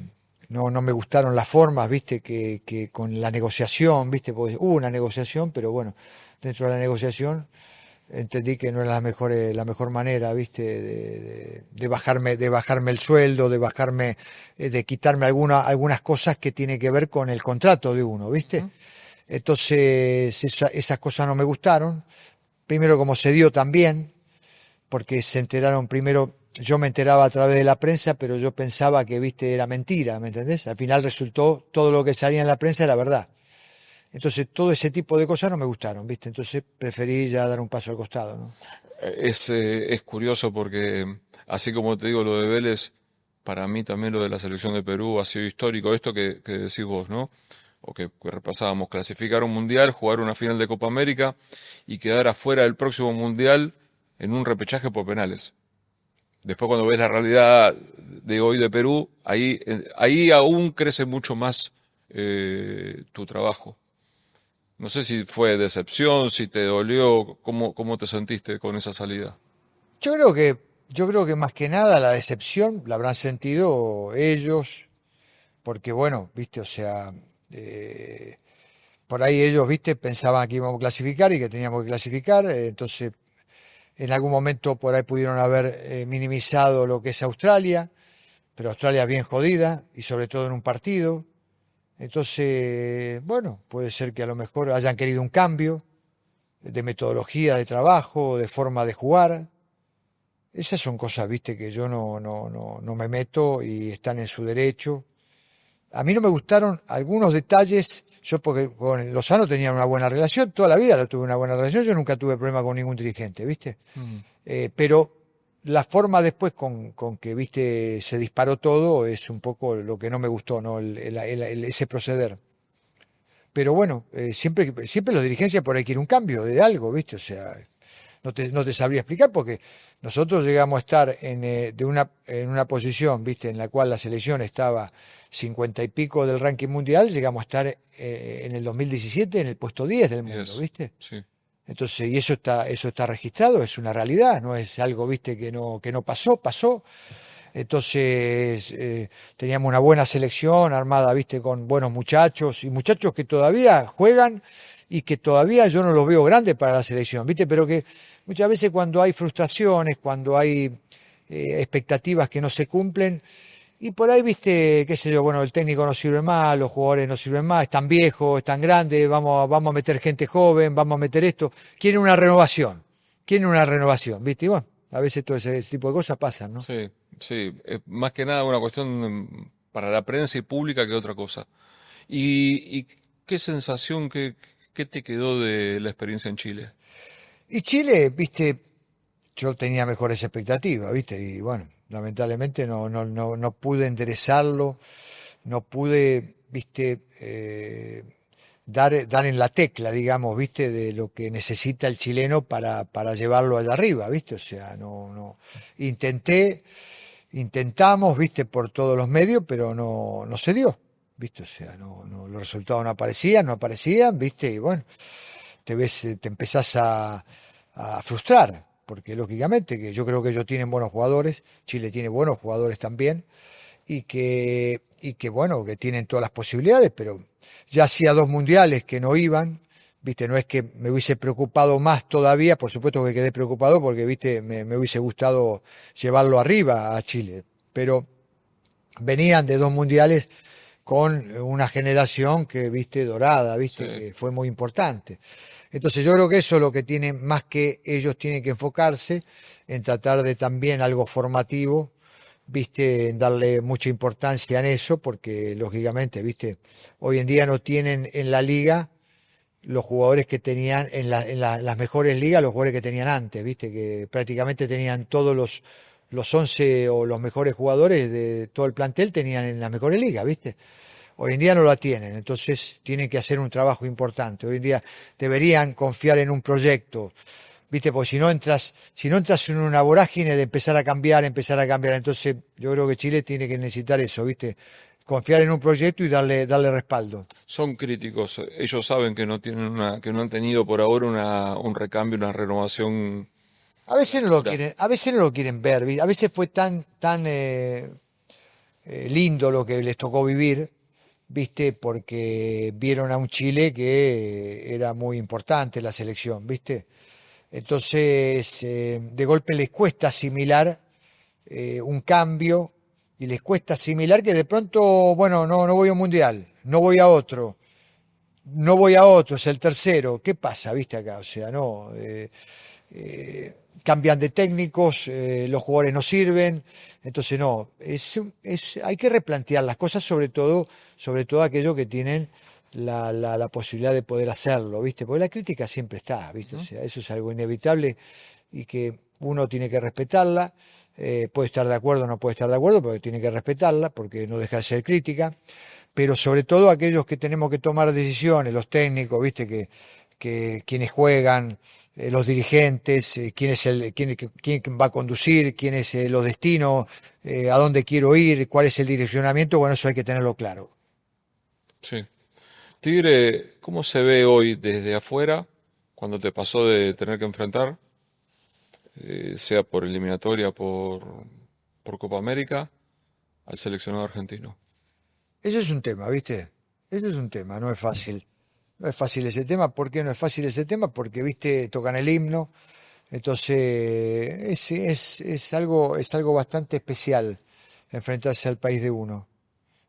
no me gustaron las formas, viste, que con la negociación, viste, porque hubo una negociación, pero bueno, dentro de la negociación entendí que no era la mejor manera, viste, de bajarme el sueldo, de quitarme algunas cosas que tienen que ver con el contrato de uno, viste. Ujú. Entonces, esas cosas no me gustaron. Primero, como se dio también, porque se enteraron primero, yo me enteraba a través de la prensa, pero yo pensaba que, viste, era mentira, ¿me entendés? Al final resultó, todo lo que salía en la prensa era verdad. Entonces, todo ese tipo de cosas no me gustaron, ¿viste? Entonces preferí ya dar un paso al costado, ¿no? Es curioso porque, así como te digo lo de Vélez, para mí también lo de la selección de Perú ha sido histórico. Esto que decís vos, ¿no? O que repasábamos, clasificar un mundial, jugar una final de Copa América y quedar afuera del próximo mundial en un repechaje por penales. Después cuando ves la realidad de hoy de Perú, ahí aún crece mucho más tu trabajo. No sé si fue decepción, si te dolió, cómo te sentiste con esa salida. Yo creo que, yo creo que más que nada la decepción la habrán sentido ellos, porque bueno, viste, o sea, eh, por ahí ellos, viste, pensaban que íbamos a clasificar y que teníamos que clasificar, entonces en algún momento por ahí pudieron haber minimizado lo que es Australia, pero Australia es bien jodida y sobre todo en un partido. Entonces, bueno, puede ser que a lo mejor hayan querido un cambio de metodología de trabajo, de forma de jugar. Esas son cosas, viste, que yo no me meto y están en su derecho. A mí no me gustaron algunos detalles, yo porque con Lozano tenía una buena relación, toda la vida lo tuve una buena relación, yo nunca tuve problema con ningún dirigente, ¿viste? Mm. Pero la forma después con que, viste, se disparó todo es un poco lo que no me gustó, ¿no? Ese proceder. Pero bueno, siempre los dirigencias por ahí quieren un cambio de algo, ¿viste? O sea, no te sabría explicar porque nosotros llegamos a estar en una posición, ¿viste? En la cual la selección estaba 50 y pico del ranking mundial, llegamos a estar en el 2017 en el puesto 10 del mundo, Yes, ¿viste? sí. Entonces, y eso está registrado, es una realidad, no es algo, ¿viste? Que no pasó. Entonces, teníamos una buena selección armada, viste, con buenos muchachos y muchachos que todavía juegan y que todavía yo no los veo grandes para la selección, viste, pero que muchas veces cuando hay frustraciones, cuando hay expectativas que no se cumplen, y por ahí, viste, qué sé yo, bueno, el técnico no sirve más, los jugadores no sirven más, están viejos, están grandes, vamos a meter gente joven, vamos a meter esto, quieren una renovación, viste, y bueno, a veces todo ese tipo de cosas pasan, ¿no? Sí, sí. Es más que nada una cuestión para la prensa y pública que otra cosa. ¿Y qué sensación, qué te quedó de la experiencia en Chile? Y Chile, viste, yo tenía mejores expectativas, viste, y bueno, lamentablemente no pude enderezarlo, no pude, viste, dar en la tecla, digamos, viste, de lo que necesita el chileno para llevarlo allá arriba, viste, o sea, no, intentamos, viste, por todos los medios, pero no se dio, viste, o sea, los resultados no aparecían, viste, y bueno, te empezás a frustrar, porque lógicamente que yo creo que ellos tienen buenos jugadores, Chile tiene buenos jugadores también, y que bueno, que tienen todas las posibilidades, pero ya hacía dos mundiales que no iban, viste, no es que me hubiese preocupado más todavía, por supuesto que quedé preocupado porque, viste, me hubiese gustado llevarlo arriba a Chile, pero venían de dos mundiales con una generación que, viste, dorada, viste, Sí. que fue muy importante. Entonces yo creo que eso es lo que tienen, más que ellos tienen que enfocarse en tratar de también algo formativo, viste, en darle mucha importancia en eso, porque lógicamente, viste, hoy en día no tienen en la liga los jugadores que tenían las mejores ligas, los jugadores que tenían antes, viste, que prácticamente tenían todos los 11 o los mejores jugadores de todo el plantel tenían en las mejores ligas, viste. Hoy en día no la tienen, entonces tienen que hacer un trabajo importante. Hoy en día deberían confiar en un proyecto, ¿viste? Porque si no entras en una vorágine de empezar a cambiar, entonces yo creo que Chile tiene que necesitar eso, ¿viste? Confiar en un proyecto y darle respaldo. Son críticos. Ellos saben que no tienen que no han tenido por ahora un recambio, una renovación A veces no lo pura. quieren, a veces no lo quieren ver, ¿viste? A veces fue tan lindo lo que les tocó vivir, ¿viste? Porque vieron a un Chile que era muy importante en la selección, ¿viste? Entonces, de golpe les cuesta asimilar un cambio y les cuesta asimilar que de pronto, bueno, no voy a un mundial, no voy a otro, no voy a otro, es el tercero. ¿Qué pasa, viste acá? O sea, no. Eh, cambian de técnicos, los jugadores no sirven, entonces no, hay que replantear las cosas, sobre todo aquellos que tienen la posibilidad de poder hacerlo, ¿viste? Porque la crítica siempre está, ¿viste? O Ujú. sea, eso es algo inevitable y que uno tiene que respetarla, puede estar de acuerdo o no puede estar de acuerdo, pero tiene que respetarla porque no deja de ser crítica, pero sobre todo aquellos que tenemos que tomar decisiones, los técnicos, ¿viste? Que quienes juegan, los dirigentes, quién va a conducir, quién es los destinos, a dónde quiero ir, cuál es el direccionamiento, bueno, eso hay que tenerlo claro. Sí. Tigre, ¿cómo se ve hoy desde afuera cuando te pasó de tener que enfrentar, sea por eliminatoria, por Copa América, al seleccionado argentino? Eso es un tema, ¿viste? Eso es un tema, no es fácil. No es fácil ese tema. ¿Por qué no es fácil ese tema? Porque, viste, tocan el himno. Entonces, es algo bastante especial enfrentarse al país de uno.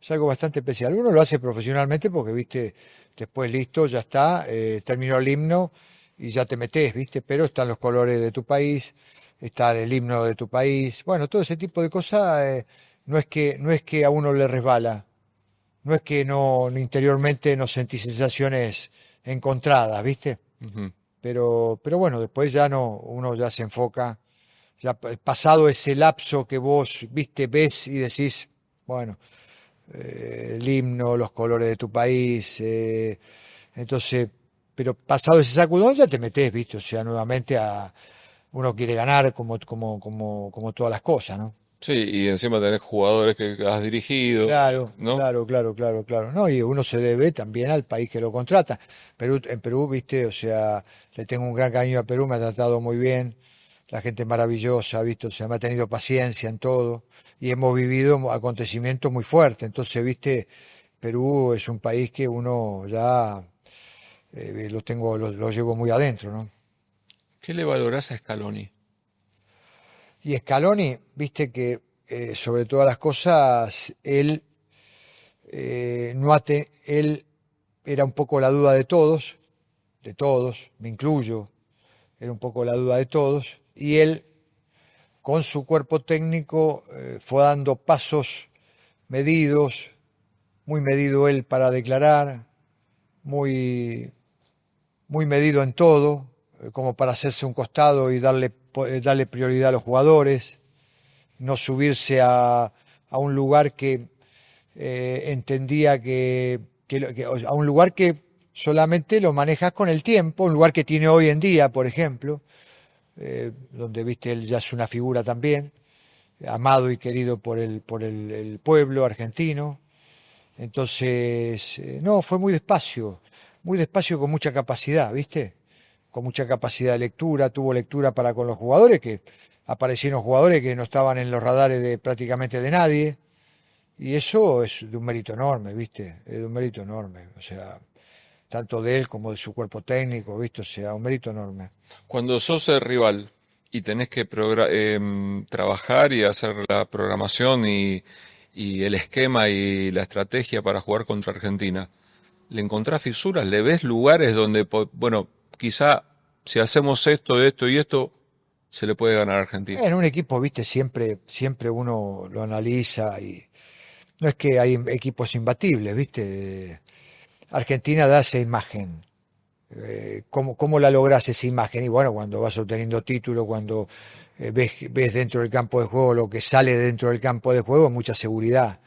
Es algo bastante especial. Uno lo hace profesionalmente porque, viste, después listo, ya está, terminó el himno y ya te metés, viste, pero están los colores de tu país, está el himno de tu país. Bueno, todo ese tipo de cosas, no es que a uno le resbala, no es que no interiormente no sentís sensaciones encontradas, viste. Ujú. Pero bueno, después ya no, uno ya se enfoca, ya pasado ese lapso que vos, viste, ves y decís, bueno, el himno, los colores de tu país, entonces, pero pasado ese sacudón ya te metés, viste, o sea, nuevamente uno quiere ganar como todas las cosas, ¿no? Sí, y encima tenés jugadores que has dirigido, Claro, ¿no? claro, claro, claro, claro. No, y uno se debe también al país que lo contrata. En Perú, viste, o sea, le tengo un gran cariño a Perú, me ha tratado muy bien, la gente es maravillosa, viste, o sea, me ha tenido paciencia en todo y hemos vivido acontecimientos muy fuertes. Entonces, viste, Perú es un país que uno ya lo llevo muy adentro, ¿no? ¿Qué le valorás a Scaloni? Y Scaloni, viste que sobre todas las cosas, no ha te- él era un poco la duda de todos, me incluyo, era un poco la duda de todos, y él con su cuerpo técnico fue dando pasos medidos, muy medido él para declarar, muy, muy medido en todo, como para hacerse un costado y darle prioridad a los jugadores, no subirse a un lugar que entendía a un lugar que solamente lo manejas con el tiempo, un lugar que tiene hoy en día, por ejemplo, donde viste él ya es una figura también, amado y querido el pueblo argentino. Entonces, no, fue muy despacio con mucha capacidad, ¿viste? Con mucha capacidad de lectura, tuvo lectura para con los jugadores, que aparecieron jugadores que no estaban en los radares de prácticamente de nadie, y eso es de un mérito enorme, ¿viste? Es de un mérito enorme, o sea, tanto de él como de su cuerpo técnico, ¿viste? O sea, un mérito enorme. Cuando sos el rival y tenés que trabajar y hacer la programación y y el esquema y la estrategia para jugar contra Argentina, ¿le encontrás fisuras? ¿Le ves lugares donde, bueno, quizá si hacemos esto, esto y esto, se le puede ganar a Argentina? En un equipo, viste, siempre uno lo analiza y no es que hay equipos imbatibles, viste. Argentina da esa imagen. ¿Cómo la logras esa imagen? Y bueno, cuando vas obteniendo títulos, cuando ves dentro del campo de juego lo que sale dentro del campo de juego, mucha seguridad,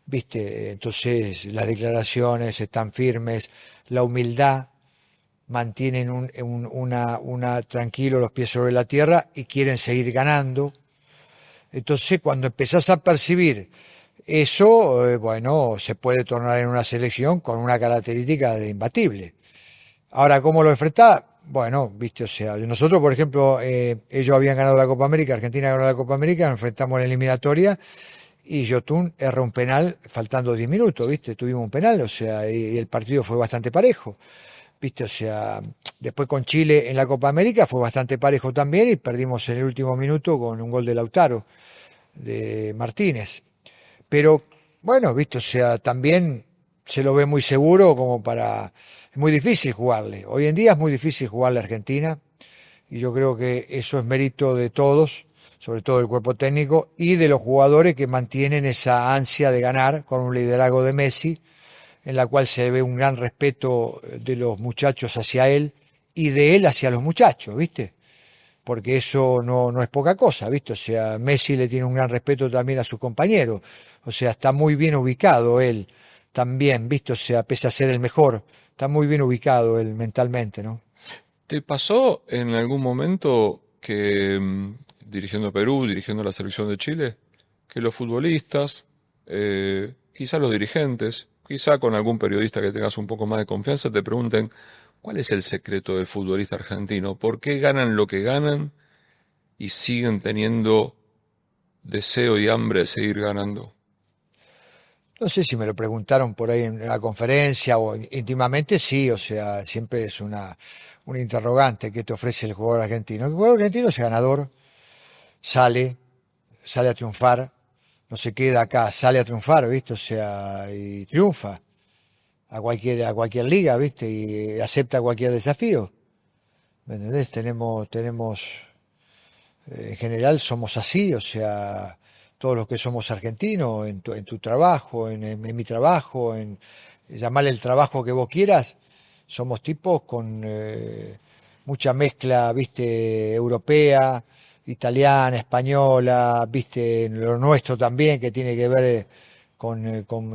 ¿viste? Entonces las declaraciones están firmes, la humildad, mantienen tranquilo los pies sobre la tierra y quieren seguir ganando. Entonces cuando empezás a percibir eso, bueno, se puede tornar en una selección con una característica de imbatible. Ahora, ¿cómo lo enfrentás? Bueno, viste, o sea, nosotros, por ejemplo, ellos habían ganado la Copa América, Argentina ganó la Copa América, nos enfrentamos en la eliminatoria y Yotun erra un penal faltando 10 minutos, viste, tuvimos un penal, o sea, y el partido fue bastante parejo, viste, o sea, después con Chile en la Copa América fue bastante parejo también y perdimos en el último minuto con un gol de Lautaro, de Martínez. Pero, bueno, viste, o sea, también se lo ve muy seguro como para... Es muy difícil jugarle. Hoy en día es muy difícil jugarle a Argentina y yo creo que eso es mérito de todos, sobre todo del cuerpo técnico y de los jugadores que mantienen esa ansia de ganar con un liderazgo de Messi, en la cual se ve un gran respeto de los muchachos hacia él y de él hacia los muchachos, ¿viste? Porque eso no es poca cosa, ¿viste? O sea, Messi le tiene un gran respeto también a sus compañeros, o sea, está muy bien ubicado él también, ¿viste? O sea, pese a ser el mejor, está muy bien ubicado él mentalmente, ¿no? ¿Te pasó en algún momento que, dirigiendo Perú, dirigiendo la selección de Chile, que los futbolistas, quizá los dirigentes, quizá con algún periodista que tengas un poco más de confianza, te pregunten cuál es el secreto del futbolista argentino? ¿Por qué ganan lo que ganan y siguen teniendo deseo y hambre de seguir ganando? No sé si me lo preguntaron por ahí en la conferencia o íntimamente, sí, o sea, siempre es un interrogante que te ofrece el jugador argentino. El jugador argentino es ganador, sale, sale a triunfar, no se queda acá, sale a triunfar, ¿viste? O sea, y triunfa a cualquier liga, ¿viste? Y acepta cualquier desafío. ¿Me entendés? En general somos así, o sea, todos los que somos argentinos, en tu trabajo, en mi trabajo, llamarle el trabajo que vos quieras, somos tipos con mucha mezcla, viste, europea, italiana, española, viste, lo nuestro también, que tiene que ver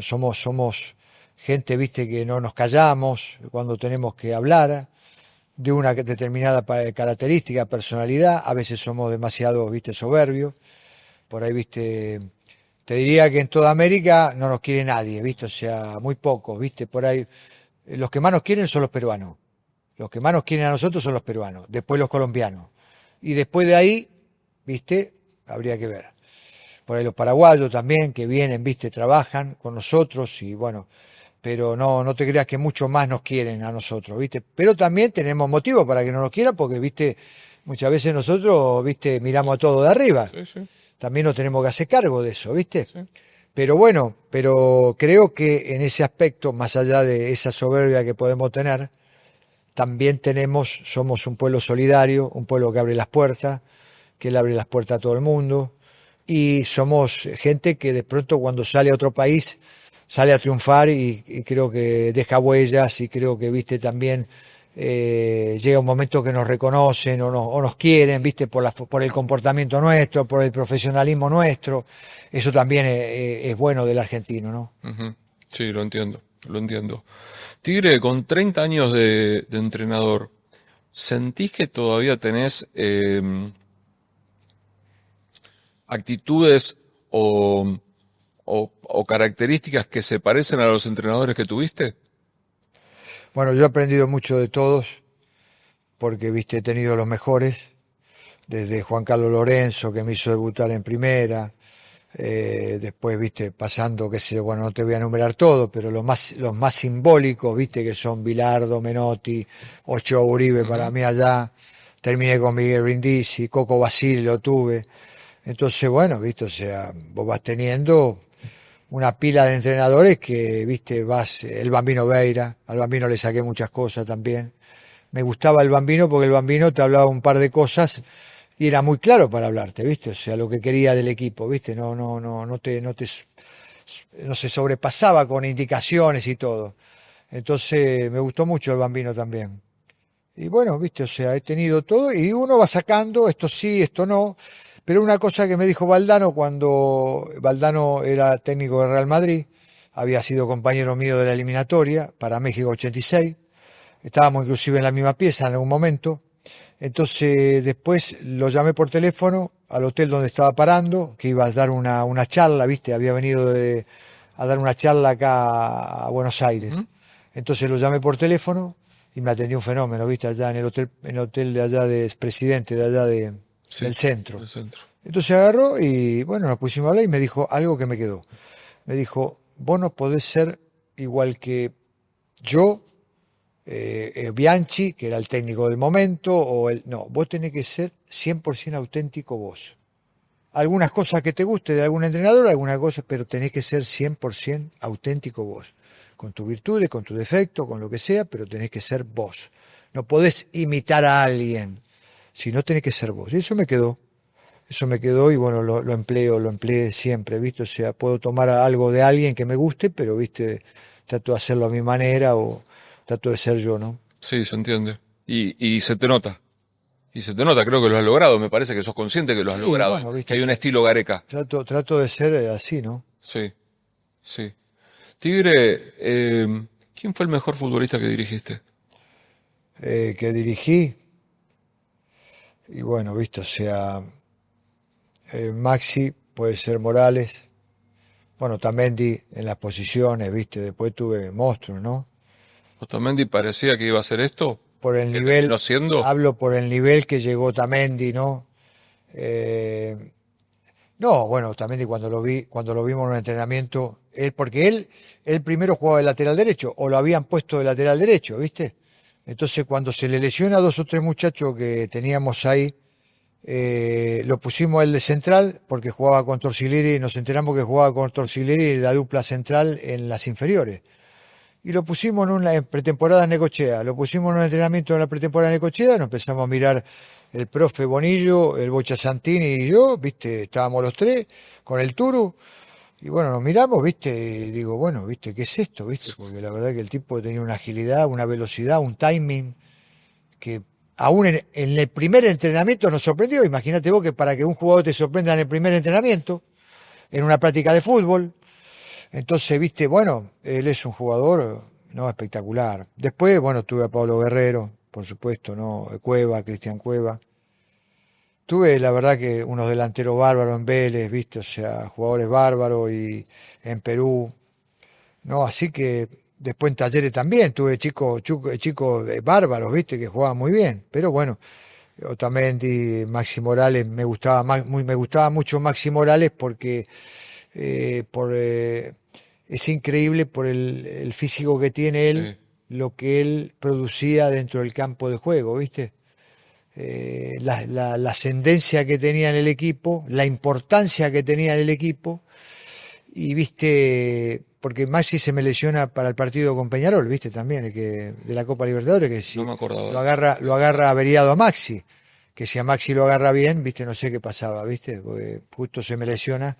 somos gente, viste, que no nos callamos cuando tenemos que hablar de una determinada característica, personalidad, a veces somos demasiado, viste, soberbios, por ahí, viste, te diría que en toda América no nos quiere nadie, viste, o sea, muy pocos, viste, por ahí, los que más nos quieren son los peruanos, los que más nos quieren a nosotros son los peruanos, después los colombianos, y después de ahí, viste, habría que ver. Por ahí los paraguayos también, que vienen, viste, trabajan con nosotros y bueno, pero no te creas que mucho más nos quieren a nosotros, ¿viste? Pero también tenemos motivos para que no nos quieran porque, ¿viste? Muchas veces nosotros, ¿viste? Miramos a todo de arriba. Sí, sí, También nos tenemos que hacer cargo de eso, ¿viste? sí. Pero bueno, pero creo que en ese aspecto, más allá de esa soberbia que podemos tener, también somos un pueblo solidario, un pueblo que abre las puertas, que le abre las puertas a todo el mundo, y somos gente que de pronto cuando sale a otro país sale a triunfar y creo que deja huellas y creo que, viste, también llega un momento que nos reconocen o nos quieren, viste, por el comportamiento nuestro, por el profesionalismo nuestro. Eso también es bueno del argentino, ¿no? Ujú. Sí, lo entiendo, lo entiendo. Tigre, con 30 años de entrenador, ¿sentís que todavía tenés actitudes o características que se parecen a los entrenadores que tuviste? Bueno, yo he aprendido mucho de todos porque, viste, he tenido los mejores, desde Juan Carlos Lorenzo, que me hizo debutar en primera, después, viste, pasando, qué sé yo, bueno, no te voy a enumerar todo, pero los más simbólicos, viste, que son Bilardo, Menotti, Ochoa Uribe para Ujú. mí allá, terminé con Miguel Brindisi, Coco Basile lo tuve, entonces, bueno, viste, o sea, vos vas teniendo una pila de entrenadores que, viste, el Bambino Veira, al Bambino le saqué muchas cosas también. Me gustaba el Bambino porque el Bambino te hablaba un par de cosas y era muy claro para hablarte, ¿viste? O sea, lo que quería del equipo, ¿viste? No se sobrepasaba con indicaciones y todo. Entonces, me gustó mucho el Bambino también. Y bueno, ¿viste? O sea, he tenido todo y uno va sacando, esto sí, esto no. Pero una cosa que me dijo Valdano cuando Valdano era técnico de Real Madrid, había sido compañero mío de la eliminatoria para México 86. Estábamos inclusive en la misma pieza en algún momento. Entonces después lo llamé por teléfono al hotel donde estaba parando, que iba a dar una charla, ¿viste? Había venido a dar una charla acá a Buenos Aires. Entonces lo llamé por teléfono y me atendió un fenómeno, ¿viste? Allá en el hotel de allá de presidente, de allá Sí, del centro. el centro. Entonces agarró y bueno, nos pusimos a hablar y me dijo algo que me quedó. Me dijo, vos no podés ser igual que yo, Bianchi, que era el técnico del momento, no, vos tenés que ser 100% auténtico vos. Algunas cosas que te guste de algún entrenador, algunas cosas, pero tenés que ser 100% auténtico vos. Con tus virtudes, con tus defectos, con lo que sea, pero tenés que ser vos. No podés imitar a alguien, sino tenés que ser vos. Y eso me quedó y bueno, lo empleé siempre, ¿viste? O sea, puedo tomar algo de alguien que me guste, pero, ¿viste? Trato de hacerlo a mi manera o trato de ser yo, ¿no? Sí, se entiende. Y se te nota. Y se te nota, creo que lo has logrado. Me parece que sos consciente que lo has Sí, logrado. bueno, Que ¿viste? hay un estilo Gareca. Trato de ser así, ¿no? Sí, sí. Tigre, ¿quién fue el mejor futbolista que dirigiste? Que dirigí y bueno, ¿viste? O sea, Maxi puede ser Morales, bueno, Tamendi en las posiciones, ¿viste? Después tuve monstruos, ¿no? Otamendi parecía que iba a hacer esto, Por el que terminó nivel, siendo. hablo por el nivel que llegó Tamendi, ¿no? Eh, no, bueno, Tamendi cuando lo vimos en un entrenamiento, porque él primero jugaba de lateral derecho, o lo habían puesto de lateral derecho, ¿viste? Entonces cuando se le lesiona a dos o tres muchachos que teníamos ahí, lo pusimos a él de central porque jugaba con Torsiglieri y nos enteramos que jugaba con Torsiglieri la dupla central en las inferiores. Y lo pusimos en pretemporada en Necochea, lo pusimos en un entrenamiento en la pretemporada en Necochea, nos empezamos a mirar el profe Bonillo, el Bocha Santini y yo, viste, estábamos los tres con el Turu, y bueno, nos miramos, viste, y digo, bueno, viste, ¿qué es esto? Viste, porque la verdad que el tipo tenía una agilidad, una velocidad, un timing que aún en el primer entrenamiento nos sorprendió. Imagínate vos que para que un jugador te sorprenda en el primer entrenamiento, en una práctica de fútbol, entonces, viste, bueno, él es un jugador, no, espectacular. Después, bueno, tuve a Pablo Guerrero, por supuesto, ¿no? Cueva, Cristian Cueva. Tuve, la verdad, que unos delanteros bárbaros en Vélez, viste, o sea, jugadores bárbaros y en Perú, ¿no? Así que después en Talleres también tuve chicos bárbaros, viste, que jugaban muy bien. Pero bueno, Otamendi, Maxi Morales, me gustaba mucho Maxi Morales porque es increíble por el físico que tiene él, Sí. lo que él producía dentro del campo de juego, ¿viste? La ascendencia que tenía en el equipo, la importancia que tenía en el equipo, y viste, porque Maxi se me lesiona para el partido con Peñarol, viste, también, de la Copa Libertadores, que No si me acordaba de lo agarra averiado a Maxi, que si a Maxi lo agarra bien, viste, no sé qué pasaba, viste, porque justo se me lesiona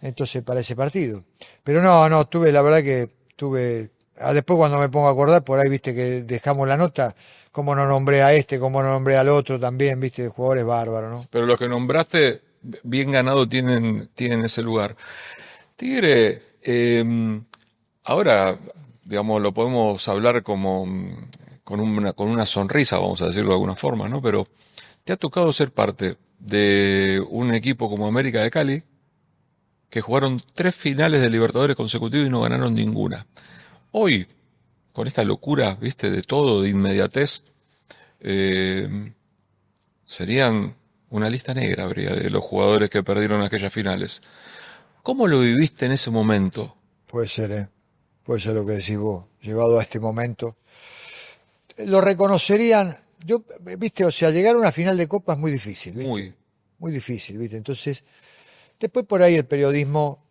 entonces para ese partido. Pero no, la verdad que tuve, después cuando me pongo a acordar, por ahí viste que dejamos la nota, cómo no nombré a este, cómo no nombré al otro también, viste, jugadores bárbaros, ¿no? Pero los que nombraste, bien ganado tienen ese lugar. Tigre, ahora, digamos, lo podemos hablar como con una sonrisa, vamos a decirlo de alguna forma, ¿no? Pero te ha tocado ser parte de un equipo como América de Cali, que jugaron 3 finales de Libertadores consecutivos y no ganaron ninguna. Hoy, con esta locura, viste, de todo, de inmediatez, eh, serían una lista negra, habría, de los jugadores que perdieron aquellas finales. ¿Cómo lo viviste en ese momento? Puede ser, ¿eh? Puede ser lo que decís vos, llevado a este momento. Lo reconocerían, viste, o sea, llegar a una final de Copa es muy difícil, viste, Muy. muy difícil, viste. Entonces, después por ahí el periodismo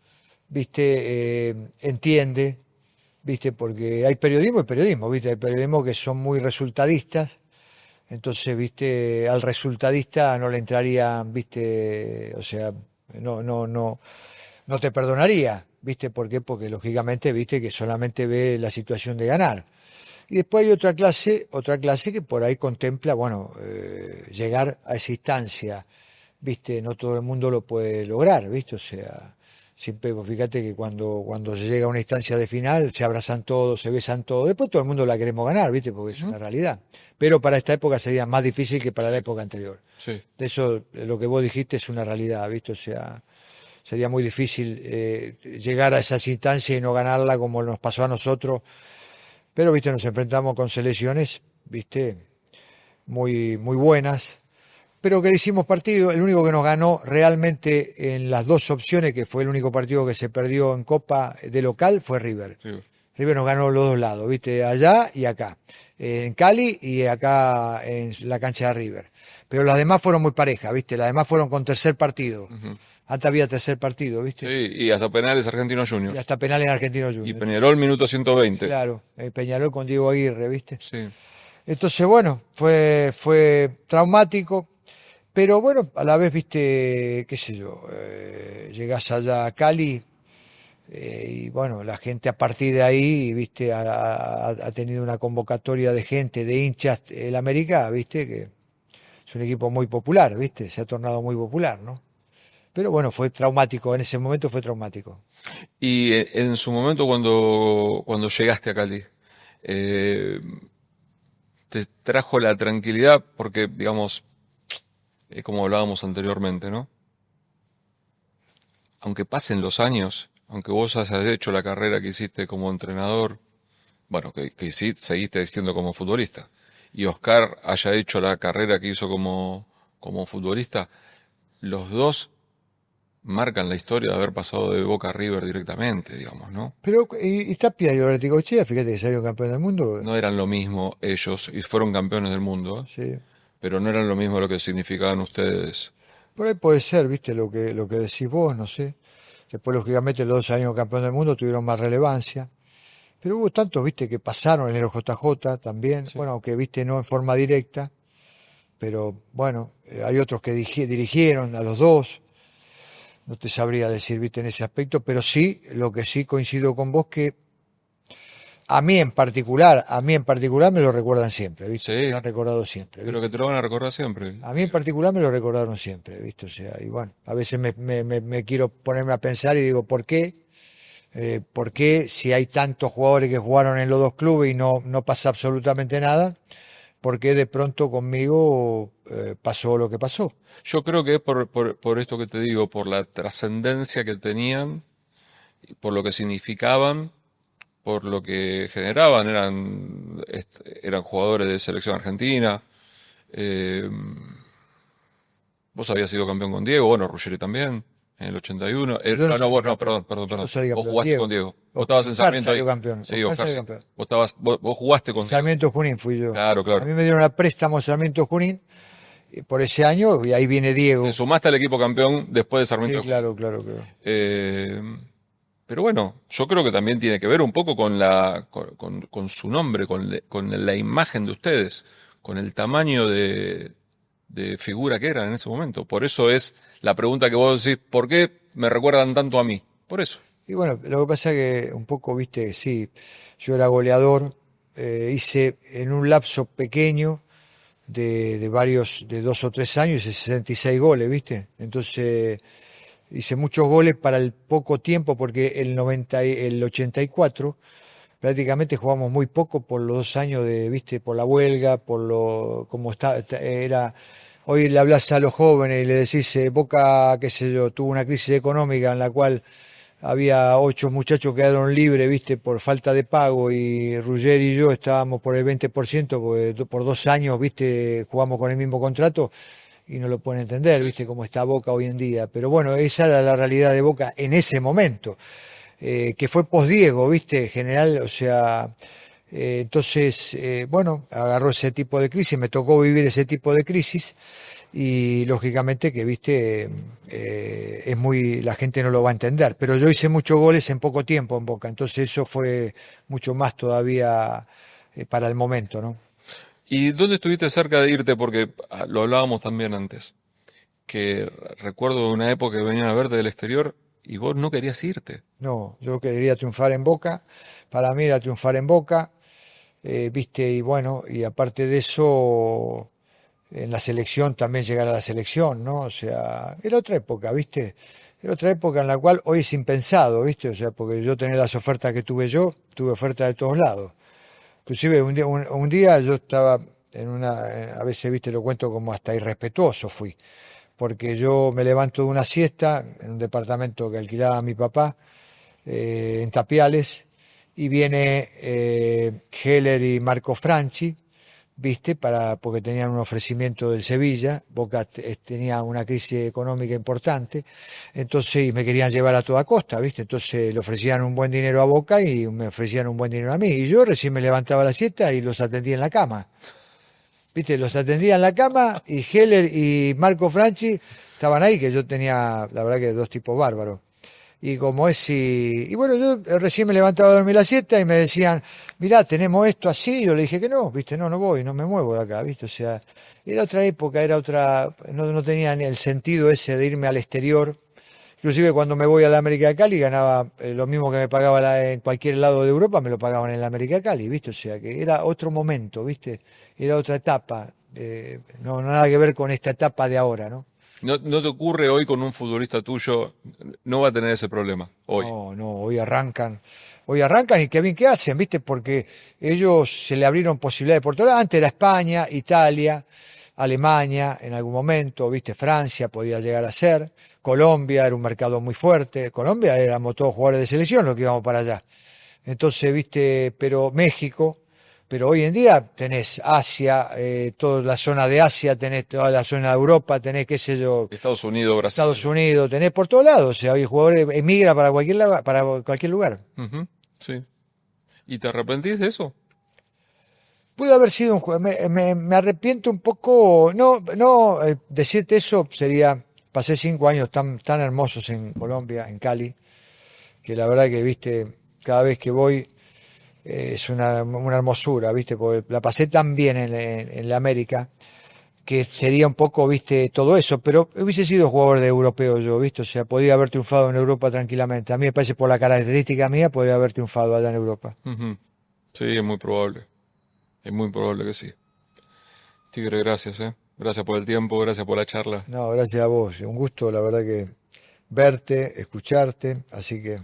viste, entiende, viste, porque hay periodismo y periodismo, viste, hay periodismo que son muy resultadistas, entonces, viste, al resultadista no le entrarían, viste, o sea, no te perdonaría, viste, ¿por qué? Porque lógicamente, viste, que solamente ve la situación de ganar. Y después hay otra clase que por ahí contempla, bueno, llegar a esa instancia, viste, no todo el mundo lo puede lograr, viste, o sea, siempre, vos fíjate que cuando se llega a una instancia de final, se abrazan todos, se besan todos, después todo el mundo la queremos ganar, viste, porque es Ujú. una realidad. Pero para esta época sería más difícil que para la época anterior. Sí. De eso, lo que vos dijiste es una realidad, viste, o sea, sería muy difícil llegar a esas instancias y no ganarla como nos pasó a nosotros, pero, viste, nos enfrentamos con selecciones, viste, muy buenas, pero que le hicimos partido. El único que nos ganó realmente en las dos opciones, que fue el único partido que se perdió en Copa de local, fue River. Sí. River nos ganó los dos lados, viste, allá y acá, en Cali y acá en la cancha de River. Pero las demás fueron muy parejas, viste, las demás fueron con tercer partido. Ujú. Antes había tercer partido, Sí, viste, y hasta penales Argentinos y Juniors. hasta penal en Argentino Y Juniors. Peñarol minuto 120. Claro, Peñarol con Diego Aguirre, viste. Sí. Entonces, bueno, fue traumático, pero bueno, a la vez, viste, qué sé yo, llegás allá a Cali y bueno, la gente a partir de ahí, viste, ha tenido una convocatoria de gente, de hinchas, el América, viste, que es un equipo muy popular, viste, se ha tornado muy popular, ¿no? Pero bueno, fue traumático, en ese momento fue traumático. Y en su momento cuando llegaste a Cali, eh, te trajo la tranquilidad porque, digamos, como hablábamos anteriormente, ¿no? Aunque pasen los años, aunque vos hayas hecho la carrera que hiciste como entrenador, bueno, que sí, seguiste siendo como futbolista, y Oscar haya hecho la carrera que hizo como futbolista, los dos marcan la historia de haber pasado de Boca a River directamente, digamos, ¿no? Pero, y Tapia y Loretti, fíjate que salió campeón del mundo, No eran lo mismo ellos, y fueron campeones del mundo, sí. pero no eran lo mismo lo que significaban ustedes. Por ahí puede ser, viste, lo que decís vos, no sé. Después, lógicamente, los dos años campeón del mundo tuvieron más relevancia. Pero hubo tantos, viste, que pasaron en el JJ también. Sí. Bueno, aunque, viste, no en forma directa. Pero bueno, hay otros que dirigieron a los dos. No te sabría decir, viste, en ese aspecto. Pero sí, lo que sí coincido con vos que a mí en particular me lo recuerdan siempre, viste. Me lo Sí, han recordado siempre, pero viste. que te lo van a recordar siempre. A mí en particular me lo recordaron siempre, ¿viste? O sea, y bueno, a veces me quiero ponerme a pensar y digo, ¿por qué? ¿Por qué si hay tantos jugadores que jugaron en los dos clubes y no pasa absolutamente nada? ¿Por qué de pronto conmigo pasó lo que pasó? Yo creo que es por esto que te digo, por la trascendencia que tenían, y por lo que significaban, por lo que generaban, eran jugadores de selección argentina. eh, Vos habías sido campeón con Diego, bueno, Ruggeri también, en el 81. Yo no No, salí vos no, campeón. perdón, perdón, Yo no perdón. salí Vos campeón. jugaste con Diego. Diego. Vos estabas en Oscar Sarmiento ahí. salió campeón. Sí, Oscar Oscar, salió sí. campeón. Vos jugaste En con Diego. Sarmiento Junín fui yo. Claro, A claro. mí me dieron a préstamo a Sarmiento Junín por ese año y ahí viene Te Diego. sumaste al equipo campeón después de Sarmiento Sí, de Junín. claro, claro, claro. Eh, pero bueno, yo creo que también tiene que ver un poco con su nombre, con la imagen de ustedes, con el tamaño de figura que eran en ese momento. Por eso es la pregunta que vos decís, ¿por qué me recuerdan tanto a mí? Por eso. Y bueno, lo que pasa es que un poco, viste, sí, yo era goleador, hice en un lapso pequeño de 2 o 3 años, hice 66 goles, viste. Entonces hice muchos goles para el poco tiempo, porque el 84 prácticamente jugamos muy poco por los 2 años viste, por la huelga, por lo, como era. Hoy le hablas a los jóvenes y le decís, Boca, qué sé yo, tuvo una crisis económica en la cual había 8 muchachos que quedaron libres, viste, por falta de pago, y Ruggeri y yo estábamos por el 20%, porque por 2 años, viste, jugamos con el mismo contrato y no lo pueden entender, viste, cómo está Boca hoy en día. Pero bueno, esa era la realidad de Boca en ese momento, que fue post-Diego, viste, general, o sea, entonces, bueno, agarró ese tipo de crisis, me tocó vivir ese tipo de crisis. y lógicamente que, viste, la gente no lo va a entender, pero yo hice muchos goles en poco tiempo en Boca, entonces eso fue mucho más todavía para el momento, ¿no? ¿Y dónde estuviste cerca de irte? Porque lo hablábamos también antes, que recuerdo una época que venían a verte del exterior y vos no querías irte. No, yo quería triunfar en Boca, para mí era triunfar en Boca, viste, y bueno, y aparte de eso, en la selección también llegar a la selección, ¿no? O sea, era otra época, viste, era otra época en la cual hoy es impensado, viste, o sea, porque yo tenía las ofertas que tuve yo, tuve ofertas de todos lados. Inclusive un día yo estaba en a veces, viste, lo cuento como hasta irrespetuoso fui, porque yo me levanto de una siesta en un departamento que alquilaba mi papá, en Tapiales, y viene Heller y Marco Franchi, viste, porque tenían un ofrecimiento del Sevilla, Boca tenía una crisis económica importante, entonces y me querían llevar a toda costa, viste, entonces le ofrecían un buen dinero a Boca y me ofrecían un buen dinero a mí, y yo recién me levantaba a la siesta y los atendía en la cama, viste, los atendía en la cama y Heller y Marco Franchi estaban ahí, que yo tenía, la verdad que dos tipos bárbaros. Y como es, y bueno, yo recién me levantaba a dormir la siesta y me decían, mirá, tenemos esto así. Yo le dije que no, viste, no, no voy, no me muevo de acá, viste. O sea, era otra época, era otra, no tenía ni el sentido ese de irme al exterior. Inclusive cuando me voy a la América de Cali ganaba lo mismo que me pagaba en cualquier lado de Europa, me lo pagaban en la América de Cali, viste. O sea, que era otro momento, viste, era otra etapa. No, nada que ver con esta etapa de ahora, ¿no? ¿No te ocurre hoy con un futbolista tuyo? No va a tener ese problema, hoy. No, no, hoy arrancan y qué bien que hacen, ¿viste? Porque ellos se le abrieron posibilidades por todas. Antes era España, Italia, Alemania en algún momento, ¿viste? Francia podía llegar a ser, Colombia era un mercado muy fuerte, Colombia éramos todos jugadores de selección los que íbamos para allá. Entonces, ¿viste? Pero México, pero hoy en día tenés Asia, toda la zona de Asia, tenés toda la zona de Europa, tenés, qué sé yo, Estados Unidos, Estados Brasil. Unidos, tenés por todos lados, o sea, hoy el jugador emigra para cualquier lugar. Ujú, sí. ¿Y te arrepentís de eso? Pudo haber sido un juego, me arrepiento un poco, no, decirte eso sería, pasé 5 años tan hermosos en Colombia, en Cali, que la verdad que, viste, cada vez que voy es una hermosura, viste, porque la pasé tan bien en la América, que sería un poco, viste, todo eso, pero hubiese sido jugador de europeo yo, viste, o sea, podía haber triunfado en Europa tranquilamente. A mí me parece por la característica mía, podía haber triunfado allá en Europa. Ujú. Sí, es muy probable. Es muy probable que sí. Tigre, gracias, ¿eh? Gracias por el tiempo, gracias por la charla. No, gracias a vos, un gusto, la verdad que verte, escucharte, así que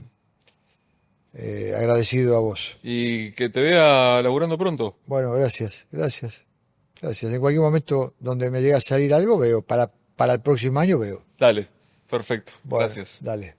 agradecido a vos. Y que te vea laburando pronto. Bueno, gracias. En cualquier momento donde me llegue a salir algo, veo, para el próximo año veo. Dale, perfecto. Bueno, Gracias. dale.